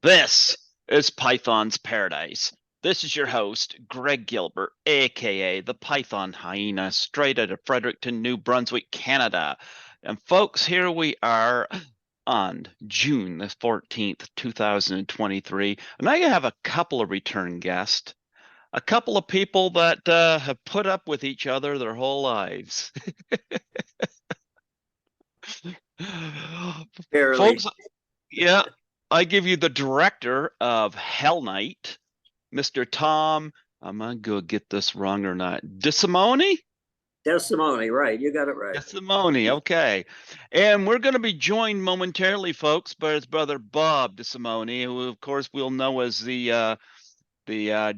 This is Python's Paradise. This is your host, Greg Gilbert, aka the Python Hyena, straight out of Fredericton, New Brunswick, Canada. And folks, here we are on June the 14th, 2023. And I have a couple of return guests, a couple of people that have put up with each other their whole lives. Barely. Folks, yeah, I give you the director of Hell Night, Mr. Tom. I'm gonna go get this wrong or not. DeSimone? DeSimone, right. You got it right. DeSimone, okay. And we're gonna be joined momentarily, folks, by his brother Bob DeSimone, who of course we'll know as the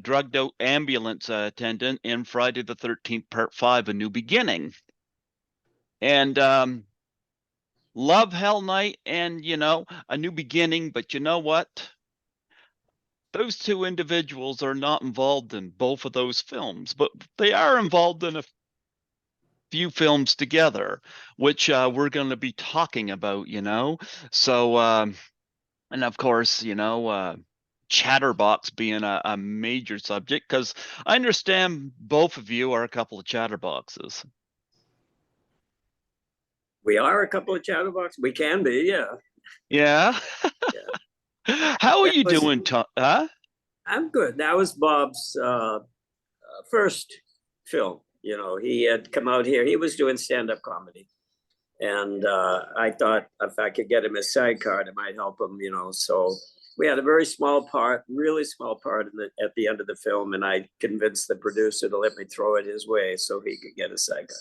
drugged out ambulance attendant in Friday the 13th, Part 5, A New Beginning. And love Hell Night and A New Beginning, but you know what? Those two individuals are not involved in both of those films, but they are involved in a few films together, which we're going to be talking about, So, and of course, Chatterbox being a major subject, because I understand both of you are a couple of Chatterboxes. We are a couple of Chatterbox. We can be, yeah. Yeah. Yeah. How are you doing, Tom? Huh? I'm good. That was Bob's first film. He had come out here. He was doing stand-up comedy. And I thought if I could get him a sidecar, it might help him, So we had a very small part, really small part at the end of the film. And I convinced the producer to let me throw it his way so he could get a sidecar.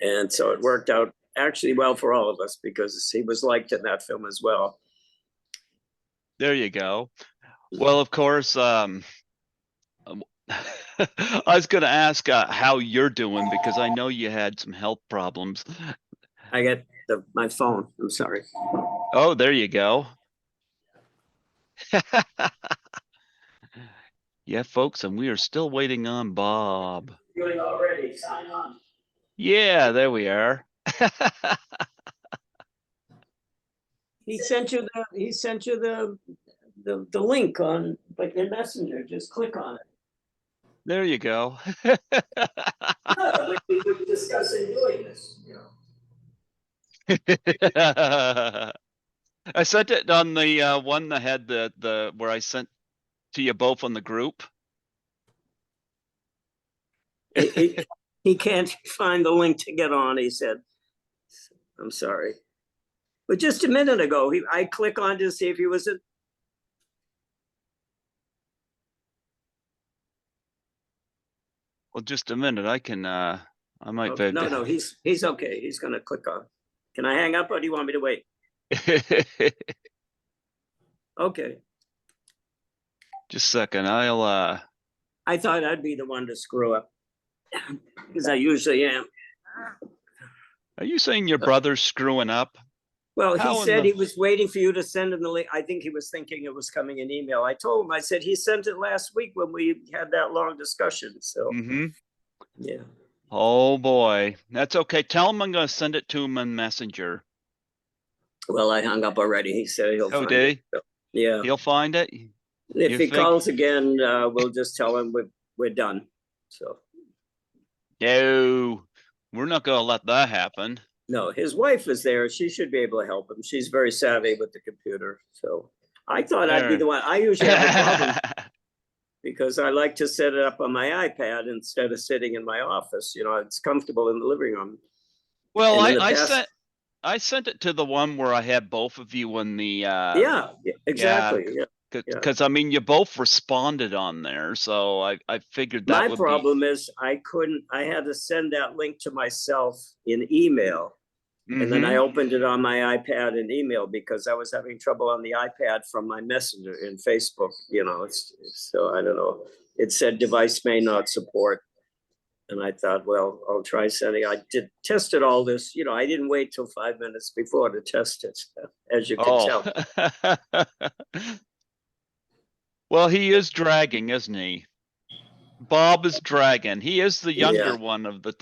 And so it worked out actually well for all of us because he was liked in that film as well. There you go. Well, of course, I was going to ask how you're doing because I know you had some health problems. I got my phone. I'm sorry. Oh, there you go. Yeah, folks, and we are still waiting on Bob. Doing already. Sign on. Yeah, there we are. He sent you the link on like in Messenger. Just click on it. There you go. Yeah, we were discussing doing this. I sent it on the one that had the where I sent to you both on the group. He can't find the link to get on. He said, "I'm sorry." But just a minute ago, I click on to see if he was in. Well, just a minute. I can. I might. Okay. No, he's okay. He's gonna click on. Can I hang up, or do you want me to wait? Okay. Just a second. I'll. I thought I'd be the one to screw up because I usually am. Are you saying your brother's screwing up? Well, he said he was waiting for you to send him the link. I think he was thinking it was coming in email. I told him, I said, he sent it last week when we had that long discussion. So, yeah. Oh, boy. That's okay. Tell him I'm going to send it to him in Messenger. Well, I hung up already. He said he'll find it. So, yeah. He'll find it? If he calls again, we'll just tell him we're done. So. No, we're not going to let that happen. No, his wife is there. She should be able to help him. She's very savvy with the computer. So I thought I'd be the one. I usually have a problem because I like to set it up on my iPad instead of sitting in my office. It's comfortable in the living room. Well, I sent it to the one where I had both of you in the yeah, exactly. Because I mean, you both responded on there, so I figured that my problem is I had to send that link to myself in email. And then I opened it on my iPad in email because I was having trouble on the iPad from my messenger in Facebook. So I don't know. It said device may not support. And I thought, well, I'll try sending. I did tested all this. I didn't wait till 5 minutes before to test it, as you can tell. Well, he is dragging, isn't he? Bob is dragging. He is the younger one of the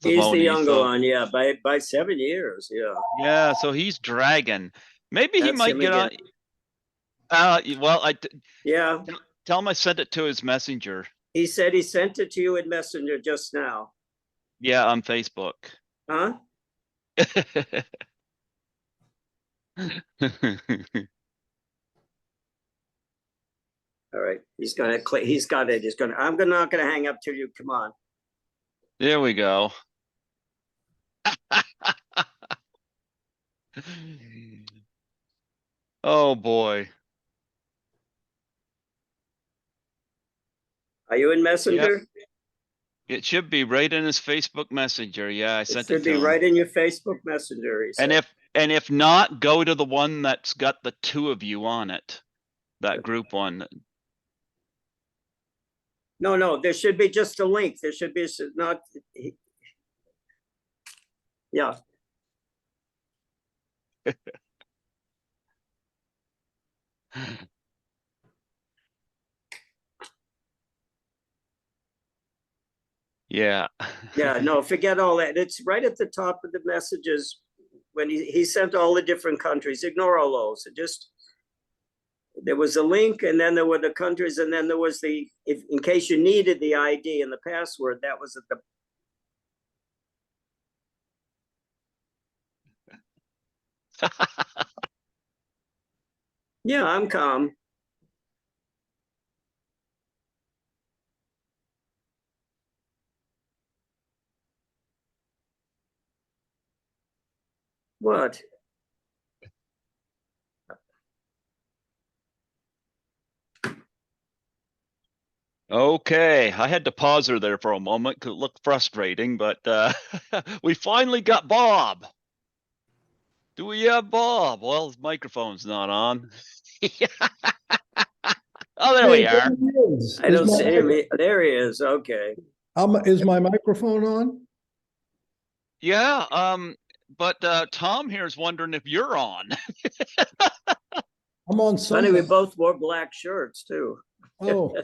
He's the younger one, yeah, by 7 years, yeah. Yeah, so he's dragging. Maybe he might get on. Well, Yeah, tell him I sent it to his messenger. he said he sent it to you in Messenger just now. Yeah, on Facebook. Huh? All right. He's gonna click. He's got it. He's gonna. I'm not gonna hang up till you come on. There we go. Oh boy. Are you in Yep. Messenger? It should be right in his Facebook Messenger. Yeah, I It sent it should to be him. right in your Facebook Messenger. He And said. if not, go to the one that's got the two of you on it. That group one. No. There should be just a link. There should be not. Yeah. Yeah. Yeah. No, forget all that. It's right at the top of the messages when he sent all the different countries. Ignore all those. Just there was a link, and then there were the countries, and then there was if in case you needed the ID and the password, that was at the. Yeah, I'm calm. What? Okay, I had to pause her there for a moment because it looked frustrating, but we finally got Bob. Do we have Bob? Well, his microphone's not on. Oh, there we are. I don't see him. There he is. Okay. Is my microphone on? Yeah, but Tom here is wondering if you're on. I'm on Funny, we something. both wore black shirts too. Oh.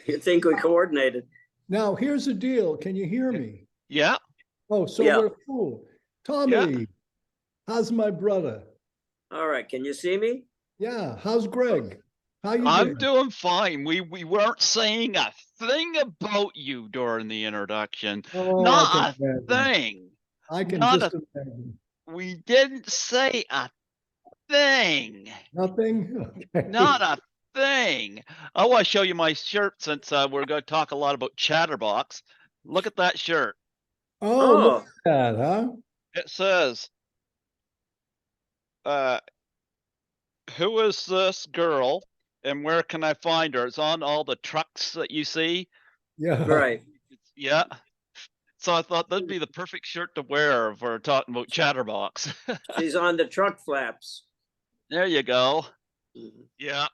You think we coordinated? Now, here's the deal. Can you hear me? Yeah, Oh, so Yeah. we're cool. Tommy, Yeah. how's my brother? All right. Can you see me? Yeah, how's Greg? How you I'm doing? doing fine. We weren't saying a thing about you during the introduction. Oh, I Not can a imagine. thing. I can Not just a. imagine. We didn't say a thing. Nothing? Okay. Not a thing. I want to show you my shirt since we're going to talk a lot about Chatterbox. Look at that shirt. Oh, look at that, huh? It says, who is this girl and where can I find her? It's on all the trucks that you see. Yeah. Right. Yeah. So I thought that'd be the perfect shirt to wear if we're talking about Chatterbox. She's on the truck flaps. There you go. Yeah.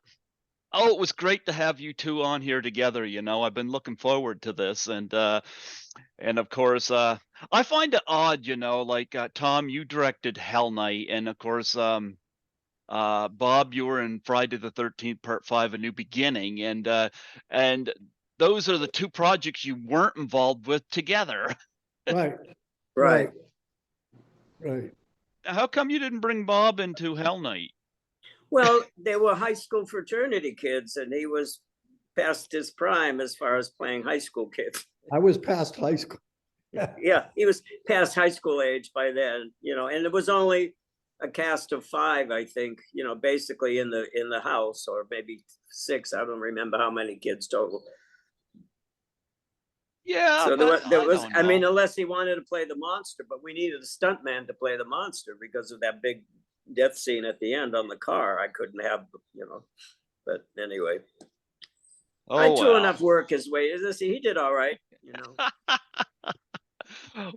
Oh, it was great to have you two on here together. You know, I've been looking forward to this, and of course, I find it odd. You know, like Tom, you directed Hell Night, and of course, Bob, you were in Friday the 13th Part 5: A New Beginning, and those are the two projects you weren't involved with together. Right. Right. Right. How come you didn't bring Bob into Hell Night? Well, they were high school fraternity kids, and he was past his prime as far as playing high school kids. I was past high school. Yeah, he was past high school age by then, and it was only a cast of 5, I think, basically in the house, or maybe 6. I don't remember how many kids total. Yeah, So but there was, don't I mean, know. unless he wanted to play the monster, but we needed a stuntman to play the monster because of that big death scene at the end on the car. I couldn't have, but anyway, I Oh threw well. enough work his way. He did all right,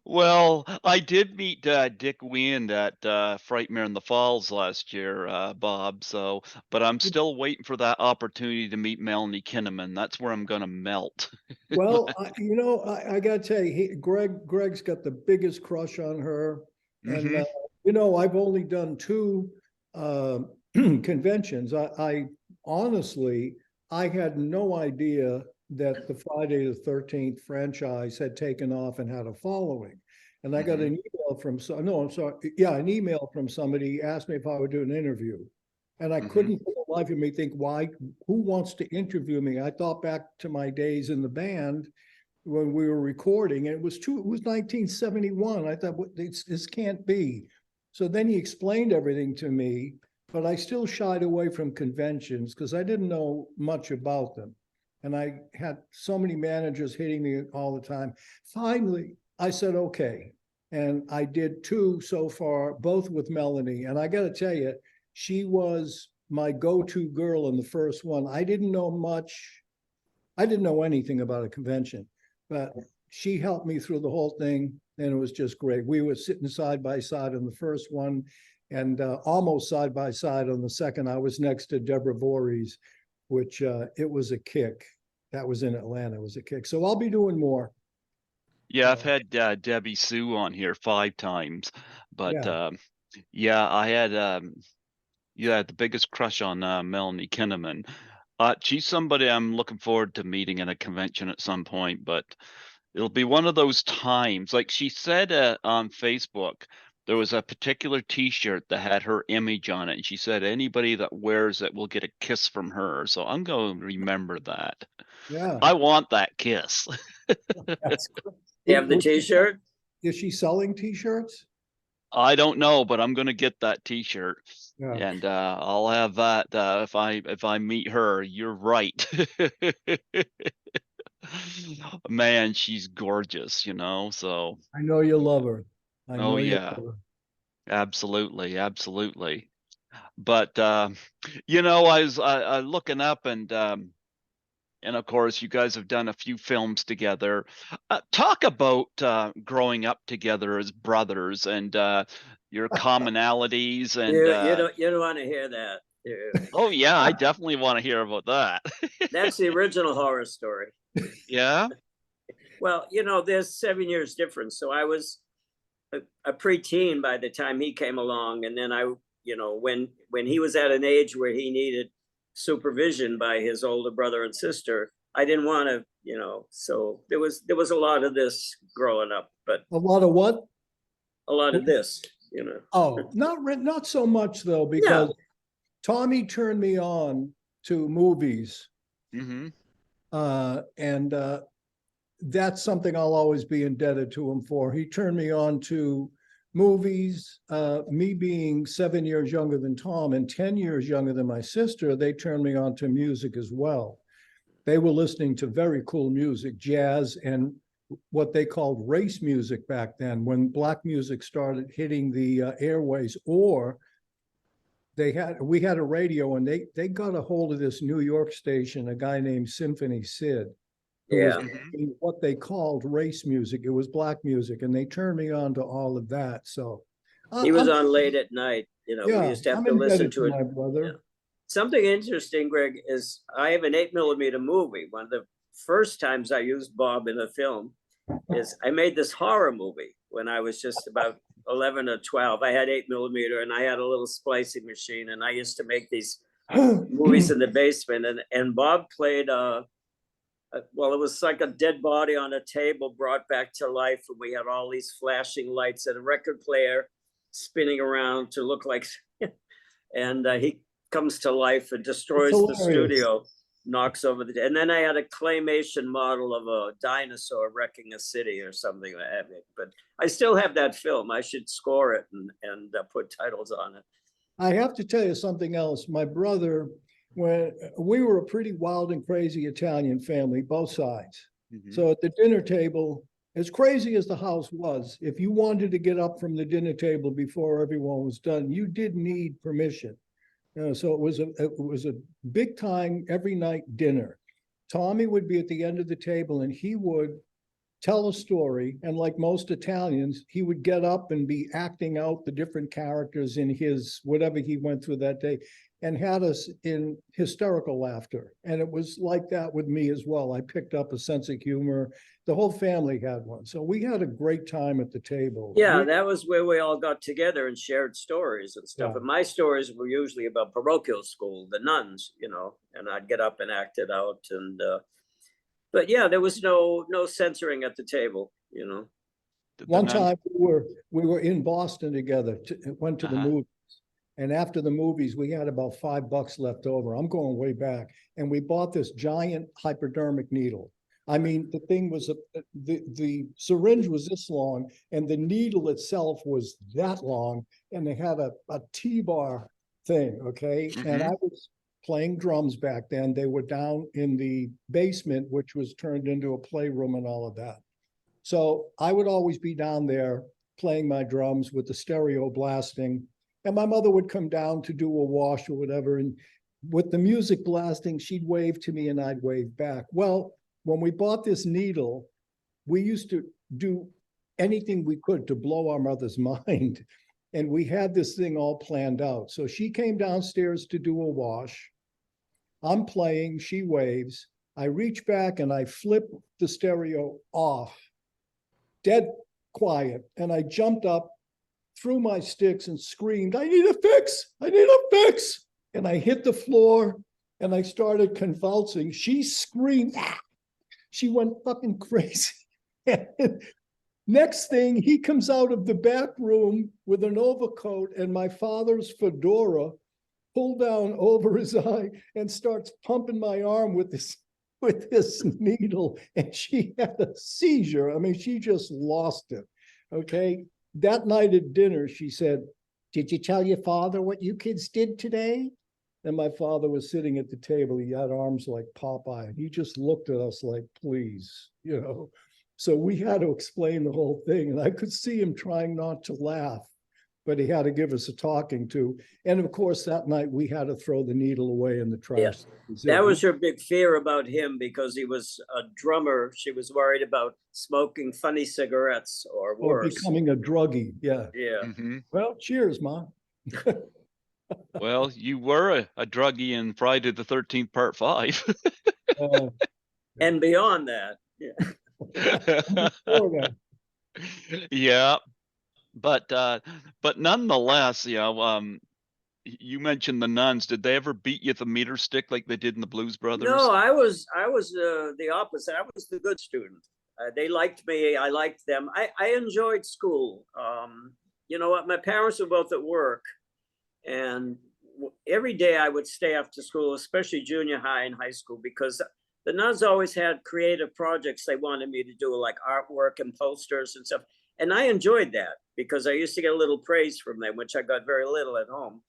Well, I did meet Dick Wind at Frightmare in the Falls last year, Bob. So, but I'm still waiting for that opportunity to meet Melanie Kinnaman. That's where I'm gonna melt. Well, I got to tell you, Greg's got the biggest crush on her. And, I've only done 2 conventions. I honestly, I had no idea that the Friday the 13th franchise had taken off and had a following. And I got an email from, an email from somebody, asked me if I would do an interview. And I couldn't for the life of me think why, who wants to interview me? I thought back to my days in the band when we were recording, and it was 1971. I thought, this can't be. So then he explained everything to me, but I still shied away from conventions because I didn't know much about them. And I had so many managers hitting me all the time. Finally, I said, okay. And I did 2 so far, both with Melanie. And I got to tell you, she was my go-to girl in the first one. I didn't know much. I didn't know anything about a convention, but she helped me through the whole thing. And it was just great. We were sitting side by side on the first one and almost side by side on the second. I was next to Deborah Voorhees, which it was a kick. That was in Atlanta. It was a kick. So I'll be doing more. Yeah, I've had Debbie Sue on here 5 times, but yeah, I had the biggest crush on Melanie Kinnaman. She's somebody I'm looking forward to meeting at a convention at some point, but it'll be one of those times. Like she said on Facebook, there was a particular T-shirt that had her image on it, and she said anybody that wears it will get a kiss from her. So I'm going to remember that. Yeah. I want that kiss. That's cool. You have the T-shirt? Is she selling T-shirts? I don't know, but I'm gonna get that T-shirt, Yeah. and I'll have that if I meet her. You're right. Man, she's gorgeous, you know. So I know you love her. I know you yeah, love her. absolutely, absolutely. But you know, I was looking up and of course, you guys have done a few films together. Talk about growing up together as brothers and your commonalities and You don't want to hear that. oh yeah, I definitely want to hear about that. That's the original horror story. Yeah. Well, there's 7 years difference. So I was a preteen by the time he came along, and then when he was at an age where he needed supervision by his older brother and sister, I didn't want to, so there was a lot of this growing up, but A lot of what? a lot of this, Oh, not so much though, because Tommy turned me on to movies. Mm-hmm. And that's something I'll always be indebted to him for. He turned me on to movies. Me being 7 years younger than Tom and 10 years younger than my sister, they turned me on to music as well. They were listening to very cool music, jazz, and what they called race music back then, when black music started hitting the airways. Or we had a radio, and they got a hold of this New York station, a guy named Symphony Sid, who was what they called race music. It was black music, and they turned me on to all of that. So he was on late at night. We used to have to listen to it. My brother. Yeah. Something interesting, Greg, is I have an 8mm movie. One of the first times I used Bob in a film is I made this horror movie when I was just about 11 or 12. I had 8mm, and I had a little splicing machine, and I used to make these movies in the basement. And Bob played it was like a dead body on a table brought back to life, and we had all these flashing lights and a record player spinning around to look like, and he comes to life and destroys the studio, knocks over and then I had a claymation model of a dinosaur wrecking a city or something like that. But I still have that film. I should score it and put titles on it. I have to tell you something else. My brother, when we were a pretty wild and crazy Italian family, both sides. Mm-hmm. So at the dinner table, as crazy as the house was, if you wanted to get up from the dinner table before everyone was done, you did need permission. So it was a big time every night dinner. Tommy would be at the end of the table, and he would tell a story. And like most Italians, he would get up and be acting out the different characters in his whatever he went through that day, and had us in hysterical laughter. And it was like that with me as well. I picked up a sense of humor. The whole family had one. So we had a great time at the table. Yeah, that was where we all got together and shared stories and stuff. Yeah. And my stories were usually about parochial school, the nuns, and I'd get up and act it out. And but yeah, there was no censoring at the table, One time we were in Boston together, went to the movies. And after the movies, we had about $5 left over. I'm going way back. And we bought this giant hypodermic needle. I mean, the thing was, the syringe was this long and the needle itself was that long. And they had a T-bar thing, okay? And I was playing drums back then. They were down in the basement, which was turned into a playroom and all of that. So I would always be down there playing my drums with the stereo blasting. And my mother would come down to do a wash or whatever. And with the music blasting, she'd wave to me and I'd wave back. Well, when we bought this needle, we used to do anything we could to blow our mother's mind. And we had this thing all planned out. So she came downstairs to do a wash. I'm playing, she waves. I reach back and I flip the stereo off, dead quiet. And I jumped up, threw my sticks and screamed, I need a fix, I need a fix. And I hit the floor and I started convulsing. She screamed, ah! She went fucking crazy. Next thing, he comes out of the back room with an overcoat and my father's fedora pulled down over his eye and starts pumping my arm with this needle. And she had a seizure. I mean, she just lost it. Okay. That night at dinner, she said, did you tell your father what you kids did today? And my father was sitting at the table. He had arms like Popeye. He just looked at us like, please, you know. So we had to explain the whole thing. And I could see him trying not to laugh, but he had to give us a talking to. And of course, that night we had to throw the needle away in the trash. Yeah. That was her big fear about him because he was a drummer. She was worried about smoking funny cigarettes or worse. Or becoming a druggie. Yeah. Yeah. Well, cheers, Ma. Well, you were a druggie in Friday the 13th Part 5. And beyond that. Yeah. Yeah. But nonetheless, you mentioned the nuns. Did they ever beat you with a meter stick like they did in the Blues Brothers? No, I was the opposite. I was the good student. They liked me. I liked them. I enjoyed school. You know what? My parents were both at work. And every day I would stay after school, especially junior high and high school, because the nuns always had creative projects they wanted me to do, like artwork and posters and stuff. And I enjoyed that because I used to get a little praise from them, which I got very little at home.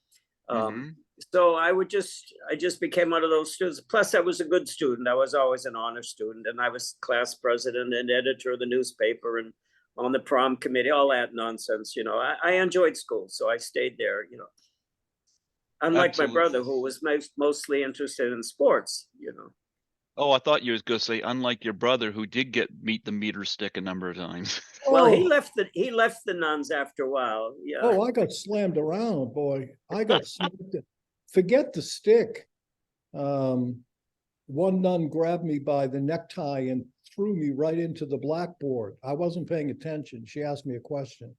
So I just became one of those students. Plus, I was a good student. I was always an honor student, and I was class president and editor of the newspaper and on the prom committee, all that nonsense. You know, I enjoyed school, so I stayed there, you know. Unlike Absolutely. my brother, who was mostly interested in sports, you know. Oh, I thought you was going to say, unlike your brother, who did meet the meter stick a number of times. Well, he left the nuns after a while. Yeah. Oh, I got slammed around, boy. I got slammed. Forget the stick. One nun grabbed me by the necktie and threw me right into the blackboard. I wasn't paying attention. She asked me a question.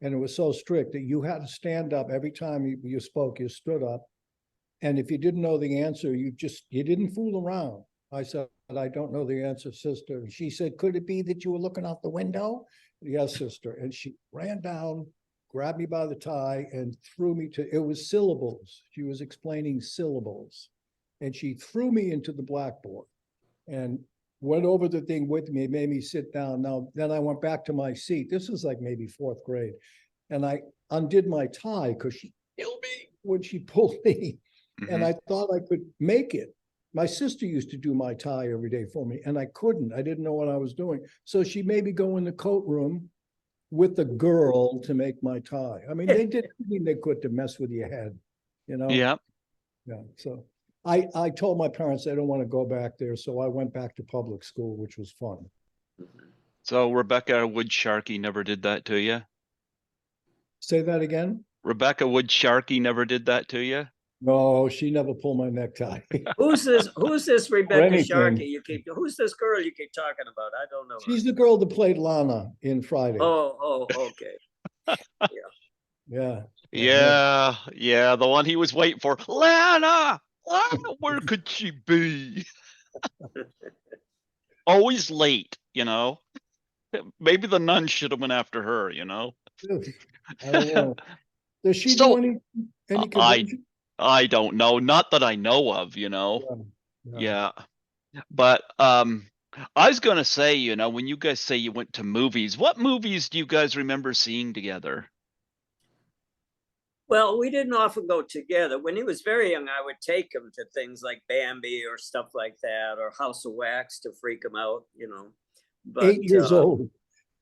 And it was so strict that you had to stand up every time you spoke, you stood up. And if you didn't know the answer, you didn't fool around. I said, I don't know the answer, sister. And she said, could it be that you were looking out the window? Yes, sister. And she ran down, grabbed me by the tie and threw me it was syllables. She was explaining syllables. And she threw me into the blackboard and went over the thing with me, made me sit down. Now, then I went back to my seat. This was like maybe fourth grade. And I undid my tie because she killed me when she pulled me. And I thought I could make it. My sister used to do my tie every day for me, and I couldn't. I didn't know what I was doing. So she made me go in the coat room with the girl to make my tie. I mean, they did everything they could to mess with your head, you know? Yeah. Yeah. So I told my parents I don't want to go back there. So I went back to public school, which was fun. So Rebecca Wood Sharkey never did that to you? Say that again? Rebecca Wood Sharkey never did that to you? No, she never pulled my necktie. Who's this Rebecca anything. Sharkey who's this girl you keep talking about? I don't know. She's the girl that played Lana in Friday. Oh, okay. Yeah, the one he was waiting for. Lana, where could she be? Always late, you know. Maybe the nun should have went after her, you know. I don't know. Does she So do any I convention? I don't know, not that I know of, you know. Yeah, yeah. Yeah. But I was gonna say, you know, when you guys say you went to movies, what movies do you guys remember seeing together? Well, we didn't often go together. When he was very young, I would take him to things like Bambi or stuff like that, or House of Wax to freak him out, you know. But 8 years old.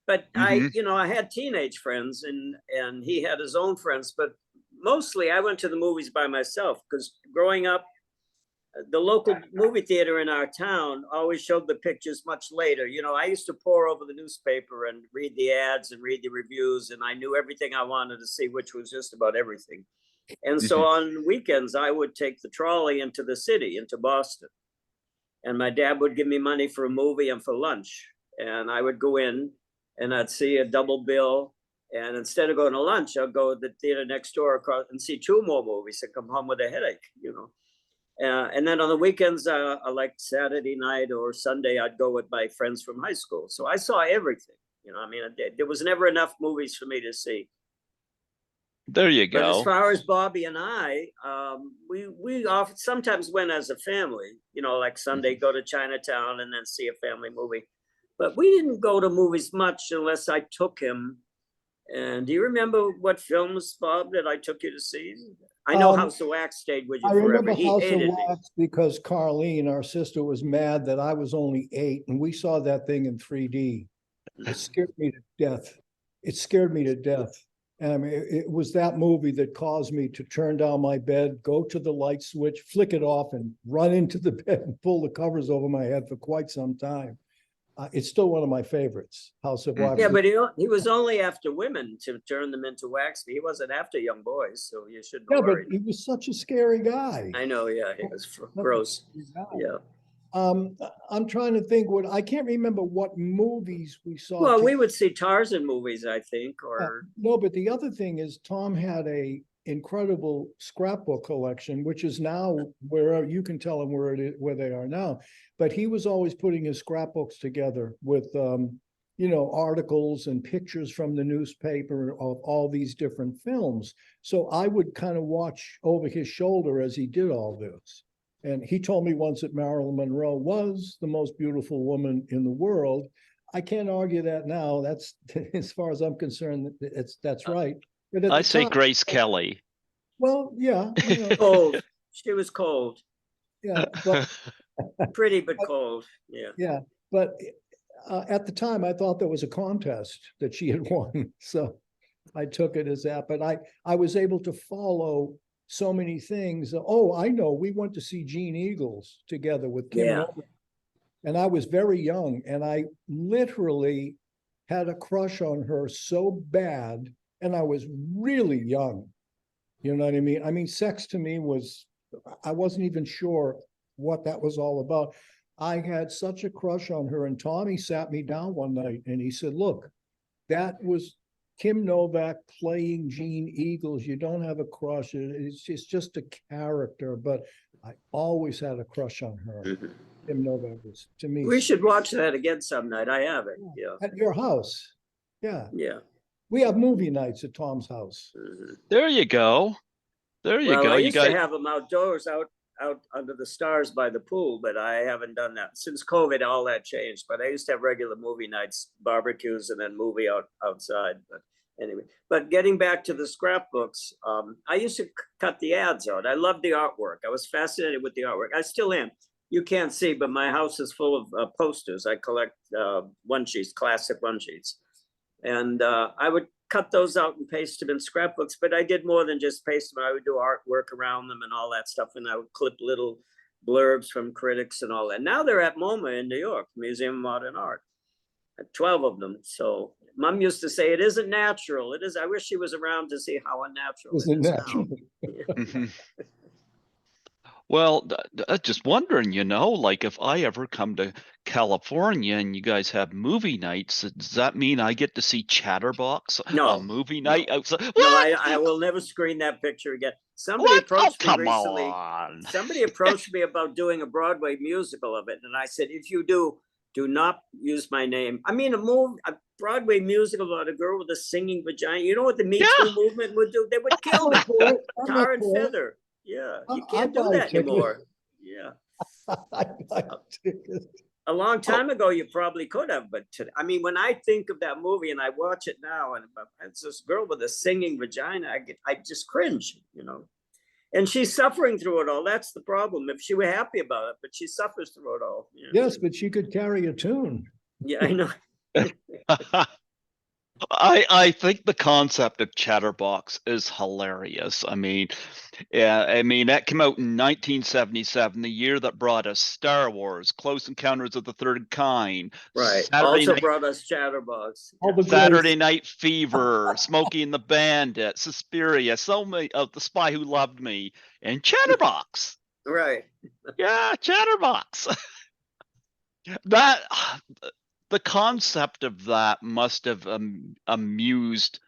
Hmm. I had teenage friends, and he had his own friends. But mostly, I went to the movies by myself because growing up, the local movie theater in our town always showed the pictures much later. You know, I used to pore over the newspaper and read the ads and read the reviews, and I knew everything I wanted to see, which was just about everything. And so Hmm. on weekends, I would take the trolley into the city, into Boston. And my dad would give me money for a movie and for lunch. And I would go in and I'd see a double bill. And instead of going to lunch, I'd go to the theater next door across and see two more movies and come home with a headache, you know. And then on the weekends, like Saturday night or Sunday, I'd go with my friends from high school. So I saw everything. You know, I mean, there was never enough movies for me to see. There you But as go. far as Bobby and I, we often sometimes went as a family. You know, like Sunday go to Chinatown and then see a family movie. But we didn't go to movies much unless I took him. And do you remember what films, Bob, that I took you to see? I know Um, House of Wax stayed with you I forever. remember He House of hated me. Wax because Carlene, our sister, was mad that I was only 8, and we saw that thing in 3D. It scared me to death. It scared me to death. And I mean, it was that movie that caused me to turn down my bed, go to the light switch, flick it off, and run into the bed and pull the covers over my head for quite some time. It's still one of my favorites, House of Wax. Yeah, Hmm. but he was only after women to turn them into wax. He wasn't after young boys, so you shouldn't have Yeah, but worried. he was such a scary guy. I know, yeah, he was Such a gross. scary guy. Yeah. Um, I'm trying to think I can't remember what movies we saw Well, together. we would see Tarzan movies, I think, or No, but the other thing is Tom had a incredible scrapbook collection, which is now where you can tell them where they are now. But he was always putting his scrapbooks together with articles and pictures from the newspaper of all these different films. So I would kind of watch over his shoulder as he did all this. And he told me once that Marilyn Monroe was the most beautiful woman in the world. I can't argue that now. That's as far as I'm concerned, that's right. But at I the say time, Grace Kelly. well, yeah, cold. She was cold, yeah, but pretty but cold. Yeah. yeah, but at the time, I thought there was a contest that she had won, so I took it as that. But I was able to follow so many things. Oh, I know. We went to see Gene Eagles together with Kim Yeah. Novak, and I was very young, and I literally had a crush on her so bad, and I was really young. You know what I mean? I mean, sex to me was, I wasn't even sure what that was all about. I had such a crush on her, and Tommy sat me down one night and he said, look, that was Kim Novak playing Gene Eagles. You don't have a crush. It's just a character, but I always had a crush on her. Mhm. Kim Novak was, to me, We should watch that again some night. I have it. Yeah. at your house. Yeah. Yeah. We have movie nights at Tom's house. Mhm. There you go. There you Well, go. I You used to got have them outdoors, out under the stars by the pool, but I haven't done that since COVID. All that changed. But I used to have regular movie nights, barbecues, and then movie outside. But anyway, but getting back to the scrapbooks, I used to cut the ads out. I loved the artwork. I was fascinated with the artwork. I still am. You can't see, but my house is full of posters. I collect one sheets, classic one sheets, and I would cut those out and paste them in scrapbooks. But I did more than just paste them. I would do artwork around them and all that stuff, and I would clip little blurbs from critics and all that. Now they're at MoMA in New York, Museum of Modern Art. 12 of them. So Mom used to say it isn't natural. It is. I wish she was around to see how unnatural Was it it is natural? now. Mhm. Well, just wondering, you know, like if I ever come to California and you guys have movie nights, does that mean I get to see Chatterbox on No, movie no, night outside? no. What? I will never screen that picture again. Somebody What? Oh, approached me come recently. on. Somebody approached me about doing a Broadway musical of it, and I said, if you do, do not use my name. I mean, a Broadway musical about a girl with a singing vagina. You know what the Me Too movement would do? They would kill me, tar and feather. Yeah, you can't do that anymore. Yeah. I buy tickets. A long time ago, you probably could have, but I mean, when I think of that movie and I watch it now, and it's this girl with a singing vagina, I just cringe, you know. And she's suffering through it all. That's the problem. If she were happy about it, but she suffers through it all. You know? Yes, but she could carry a tune. Yeah, I know. I think the concept of Chatterbox is hilarious. I mean, yeah, I mean that came out in 1977, the year that brought us Star Wars, Close Encounters of the Third Kind, Right. Saturday Also Night, brought us Chatterbox. All the Saturday Night Fever, Smokey and the Bandit, Suspiria, so many of The Spy Who Loved Me, and Chatterbox. Right. Yeah, Chatterbox. That the concept of that must have amused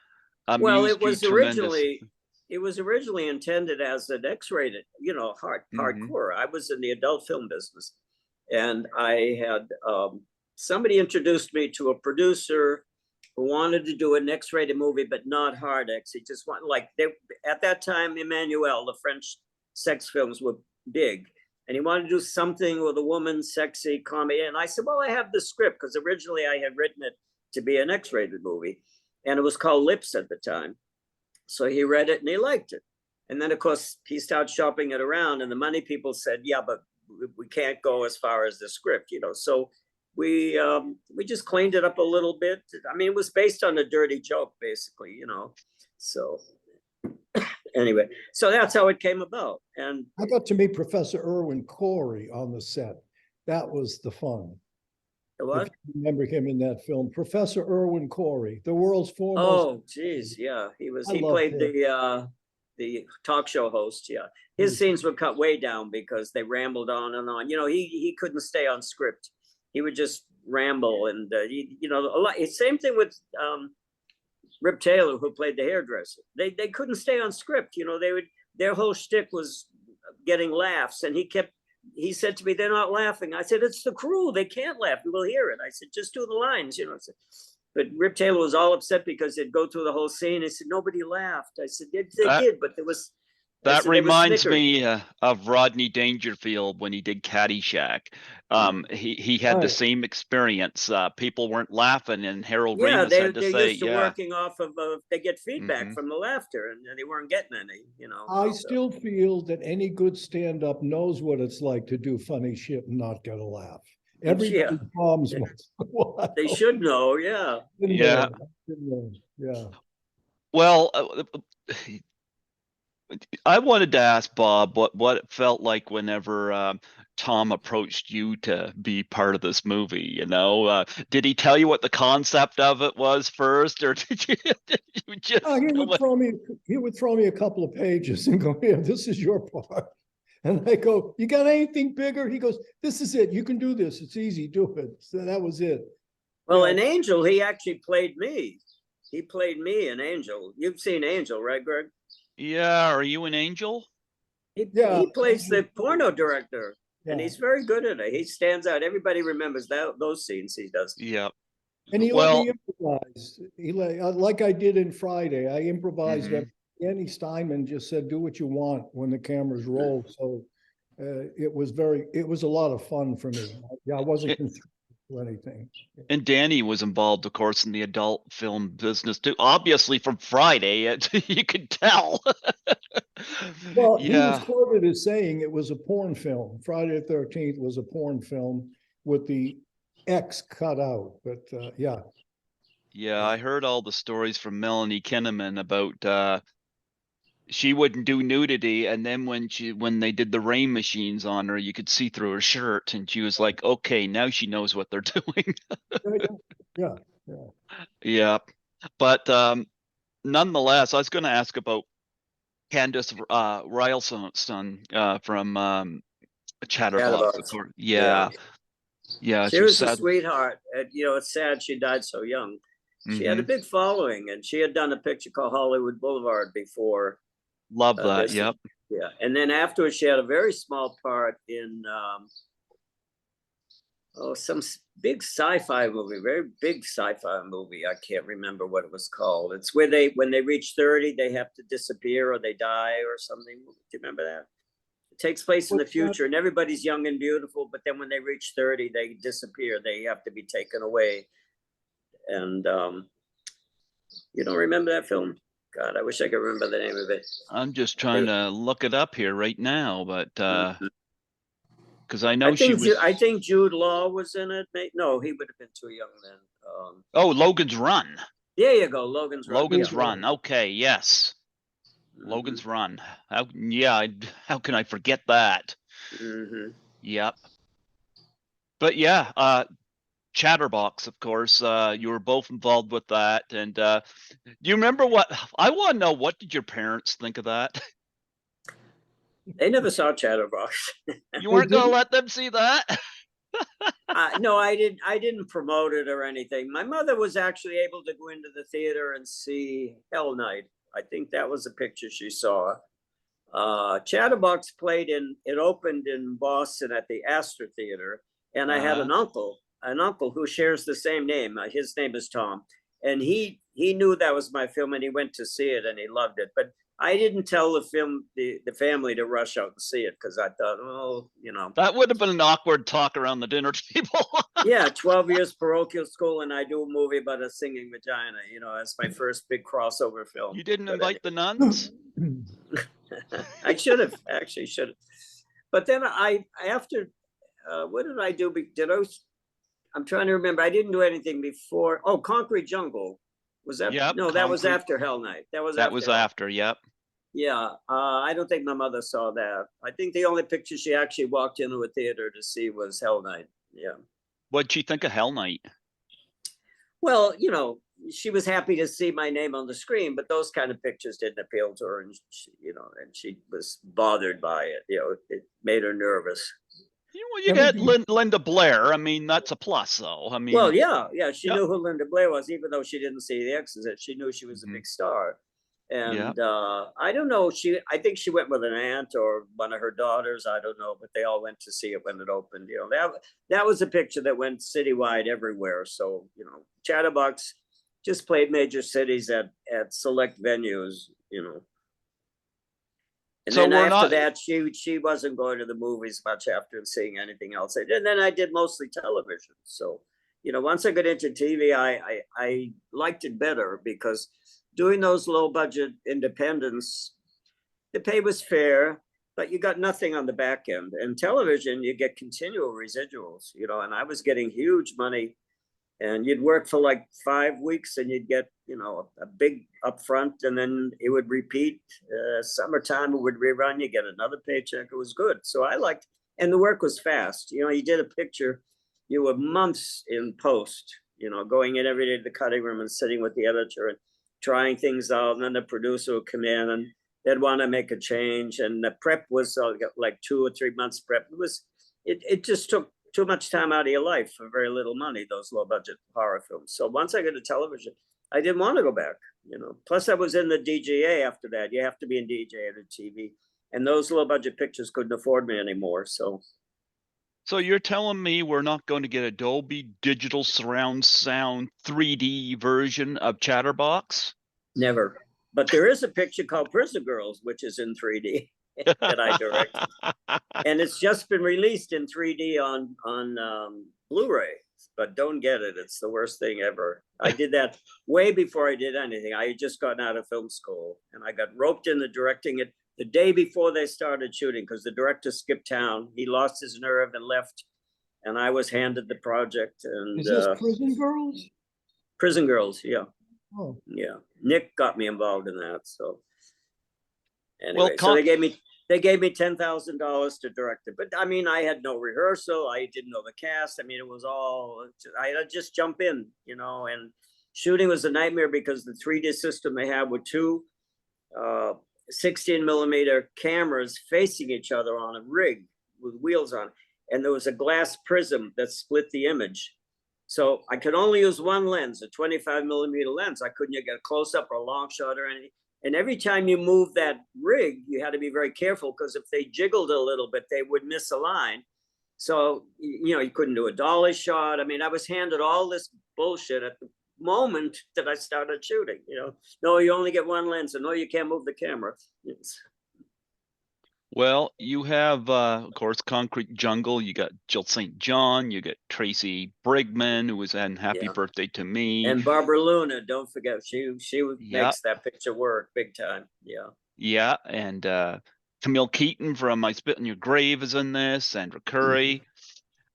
Well, you tremendously. it was originally intended as an X-rated, you know, hardcore. I was in the adult film business, and I had somebody introduced me to a producer who wanted to do an X-rated movie, but not hard X. He just wanted, like, at that time, Emmanuel, the French sex films were big, and he wanted to do something with a woman, sexy comedy. And I said, well, I have the script, because originally I had written it to be an X-rated movie, and it was called Lips at the time. So he read it and he liked it. And then, of course, he started shopping it around, and the money people said, yeah, but we can't go as far as the script, you know. So we just cleaned it up a little bit. I mean, it was based on a dirty joke, basically, you know. So anyway, so that's how it came about. And I got to meet Professor Irwin Corey on the set. That was the fun. what? If you remember him in that film, Professor Irwin Corey, the world's foremost. Oh, geez, yeah, he played the talk show host. Yeah, his scenes were cut way down because they rambled on and on. You know, he couldn't stay on script. He would just ramble, and you know, a lot. Same thing with Rip Taylor, who played the hairdresser. They couldn't stay on script. You know, their whole shtick was getting laughs, and he said to me, they're not laughing. I said, it's the crew. They can't laugh. We will hear it. I said, just do the lines, you know. But Rip Taylor was all upset because they'd go through the whole scene. He said, nobody laughed. I said, they did, but there was. That reminds me of Rodney Dangerfield when he did Caddyshack. He had the same experience. People weren't laughing, and Harold Ramis had to say, they're used to working off of, they get feedback from the laughter, and they weren't getting any, you know. I still feel that any good stand-up knows what it's like to do funny shit and not get a laugh. Everybody bombs once in a while. They should know, yeah. Yeah. Yeah. Well, I wanted to ask Bob what it felt like whenever Tom approached you to be part of this movie. You know, did he tell you what the concept of it was first, or did you just? He would throw me a couple of pages and go, "Here, this is your part." And I go, "You got anything bigger?" He goes, "This is it. You can do this. It's easy. Do it." So that was it. Well, in Angel, he actually played me. He played me in Angel. You've seen Angel, right, Greg? Yeah, are you an angel? He plays the porno director, and he's very good at it. He stands out. Everybody remembers those scenes he does. Yeah. And he let me improvise. Like I did in Friday. I improvised. Andy Steinman just said, "Do what you want" when the cameras roll. So it was a lot of fun for me. I wasn't concerned with anything. And Danny was involved, of course, in the adult film business too. Obviously, from Friday, you could tell. Well, he was quoted as saying it was a porn film. Friday the 13th was a porn film with the X cut out. But yeah. Yeah, I heard all the stories from Melanie Kinnaman about she wouldn't do nudity, and then when they did the rain machines on her, you could see through her shirt, and she was like, okay, now she knows what they're doing. Yeah. But nonetheless, I was going to ask about Candace Rylson from Chatterbox, of course. Yeah. She was a sweetheart. You know, it's sad she died so young. She had a big following, and she had done a picture called Hollywood Boulevard before. Love that. Yep. Yeah. And then afterwards, she had a very small part in some big sci-fi movie, very big sci-fi movie. I can't remember what it was called. It's where when they reach 30, they have to disappear or they die or something. Do you remember that? It takes place in the future and everybody's young and beautiful, but then when they reach 30, they disappear. They have to be taken away. And you don't remember that film? God, I wish I could remember the name of it. I'm just trying to look it up here right now, but because I know I think Jude Law was in it. No, he would have been too young then. Oh, Logan's Run. There you go, Logan's Run. Logan's Run. Okay, yes. Logan's Run. How can I forget that? Yep. But yeah, Chatterbox, of course. You were both involved with that. And do you remember I want to know, what did your parents think of that? They never saw Chatterbox. You weren't going to let them see that? No, I didn't promote it or anything. My mother was actually able to go into the theater and see Hell Night. I think that was a picture she saw. Chatterbox it opened in Boston at the Astor Theater. And I had an uncle who shares the same name. His name is Tom. And he knew that was my film and he went to see it and he loved it. But I didn't tell the family to rush out and see it because I thought, oh, that would have been an awkward talk around the dinner table. Yeah, 12 years parochial school, and I do a movie about a singing vagina. That's my first big crossover film. You didn't invite the nuns? I should have, actually should have. But then what did I do? I'm trying to remember. I didn't do anything before. Oh, Concrete Jungle. Was that? Yep, no, that was after Hell Night. That was after. Yep. Yeah, I don't think my mother saw that. I think the only picture she actually walked into a theater to see was Hell Night. Yeah. What'd she think of Hell Night? Well, she was happy to see my name on the screen, but those kind of pictures didn't appeal to her, and she was bothered by it. It made her nervous. You got Linda Blair. I mean, that's a plus, though. I mean, well, yeah. She knew who Linda Blair was, even though she didn't see The Exorcist. She knew she was a big star. And I don't know. I think she went with an aunt or one of her daughters. I don't know, but they all went to see it when it opened. That was a picture that went citywide everywhere. So Chatterbox just played major cities at select venues. And so then after that, she wasn't going to the movies much after seeing anything else. And then I did mostly television. So once I got into TV, I liked it better because doing those low budget independents, the pay was fair, but you got nothing on the back end. And television, you get continual residuals, and I was getting huge money, and you'd work for like 5 weeks and you'd get, a big upfront, and then it would repeat. Summertime, it would rerun, you get another paycheck. It was good. So I liked, and the work was fast. You did a picture, you were months in post, going in every day to the cutting room and sitting with the editor and trying things out, and then the producer would come in and they'd want to make a change, and the prep was like 2 or 3 months prep. It just took too much time out of your life for very little money, those low budget horror films. So once I got to television, I didn't want to go back, Plus I was in the DGA after that. You have to be in DGA and TV, and those low budget pictures couldn't afford me anymore. So you're telling me we're not going to get a Dolby Digital Surround Sound 3D version of Chatterbox? Never. But there is a picture called Prison Girls, which is in 3D that I directed. And it's just been released in 3D on Blu-ray, but don't get it. It's the worst thing ever. I did that way before I did anything. I had just gotten out of film school, and I got roped into directing it the day before they started shooting, because the director skipped town. He lost his nerve and left, and I was handed the project. And is this Prison Girls? Prison Girls, yeah. Oh, yeah. Nick got me involved in that. So anyway, so they gave me $10,000 to direct it. But I mean, I had no rehearsal. I didn't know the cast. I mean, it was all, I had to just jump in, and shooting was a nightmare because the 3D system they had with two 16 millimeter cameras facing each other on a rig with wheels on, and there was a glass prism that split the image. So I could only use one lens, a 25 millimeter lens. I couldn't get a close up or a long shot or anything. And every time you move that rig, you had to be very careful, because if they jiggled a little bit, they would misalign. So, you couldn't do a dolly shot. I mean, I was handed all this bullshit at the moment that I started shooting, no, you only get one lens, and no, you can't move the camera. Well, you have, of course, Concrete Jungle. You got Jill St. John. You got Tracy Brigman, who was in Happy Birthday to Me. And Barbara Luna, don't forget, she makes that picture work big time. Yeah. Yeah, and Camille Keaton from I Spit on Your Grave is in this. Sandra Curry.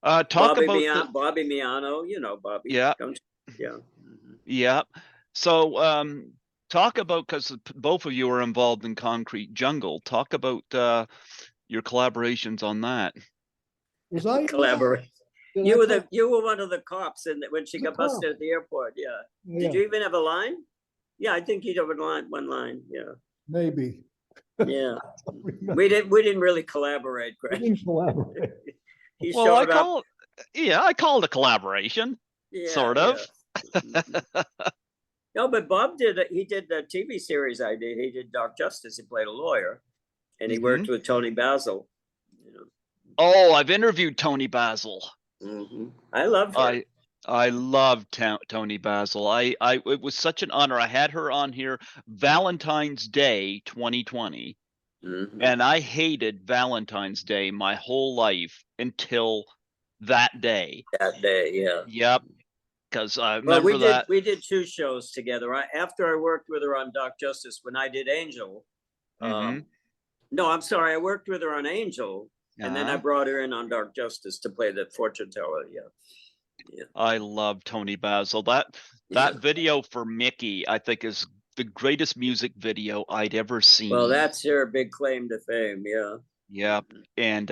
Talk Bobby about Bobby Miano, Bobby. Yeah. Yeah. Yeah. So talk about, because both of you are involved in Concrete Jungle. Talk about your collaborations on that. Was I collaborate? You were one of the cops, and when she got busted at the airport. Yeah. Did you even have a line? Yeah, I think you'd have one line. Yeah. Maybe. Yeah. We didn't really collaborate, Greg. We didn't collaborate. I call it a collaboration. Yeah, sort of. Yeah. No, but Bob did the TV series I did. He did Dark Justice. He played a lawyer, and he worked with Tony Basil. Oh, I've interviewed Tony Basil. I love her. I love Tony Basil. It was such an honor. I had her on here Valentine's Day 2020, and I hated Valentine's Day my whole life until that day. That day, yeah. Yep. Because I remember we did 2 shows together. After I worked with her on Dark Justice, when I did Angel. No, I'm sorry. I worked with her on Angel, and then I brought her in on Dark Justice to play the fortune teller. Yeah. I love Tony Basil. That video for Mickey, I think, is the greatest music video I'd ever seen. Well, that's her big claim to fame. Yeah. Yep. And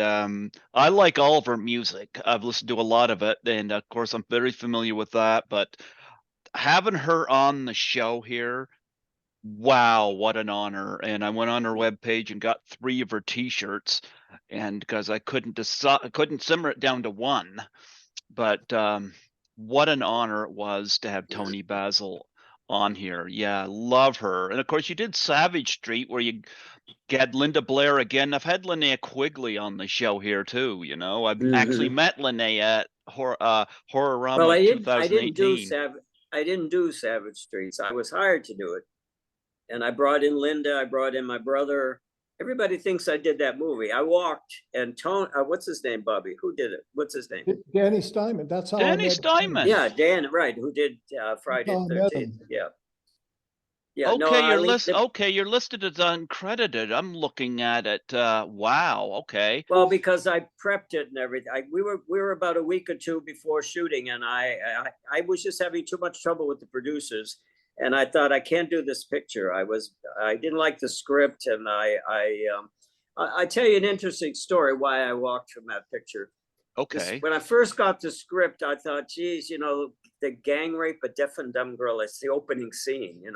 I like all of her music. I've listened to a lot of it, and of course I'm very familiar with that, but having her on the show here, wow, what an honor. And I went on her webpage and got 3 of her t-shirts, and because I couldn't simmer it down to 1. But what an honor it was to have Tony Basil on here. Yeah, love her. And of course you did Savage Street, where you had Linda Blair again. I've had Linnea Quigley on the show here too. I've actually met Linnea at Horrorama 2018. I didn't do Savage Streets. I was hired to do it, and I brought in Linda. I brought in my brother. Everybody thinks I did that movie. I walked, and Tony, what's his name, Bobby? Who did it? What's his name? Danny Steinman. That's how Danny Steinman. Yeah, Dan, right? Who did Friday the 13th? Yeah. Yeah. Okay, you're listed as uncredited. I'm looking at it. Wow. Okay. Well, because I prepped it and everything. We were about a week or 2 before shooting, and I was just having too much trouble with the producers. And I thought, I can't do this picture. I didn't like the script, and I tell you an interesting story why I walked from that picture. Okay. When I first got the script, I thought, geez, the gang rape a deaf and dumb girl. It's the opening scene, and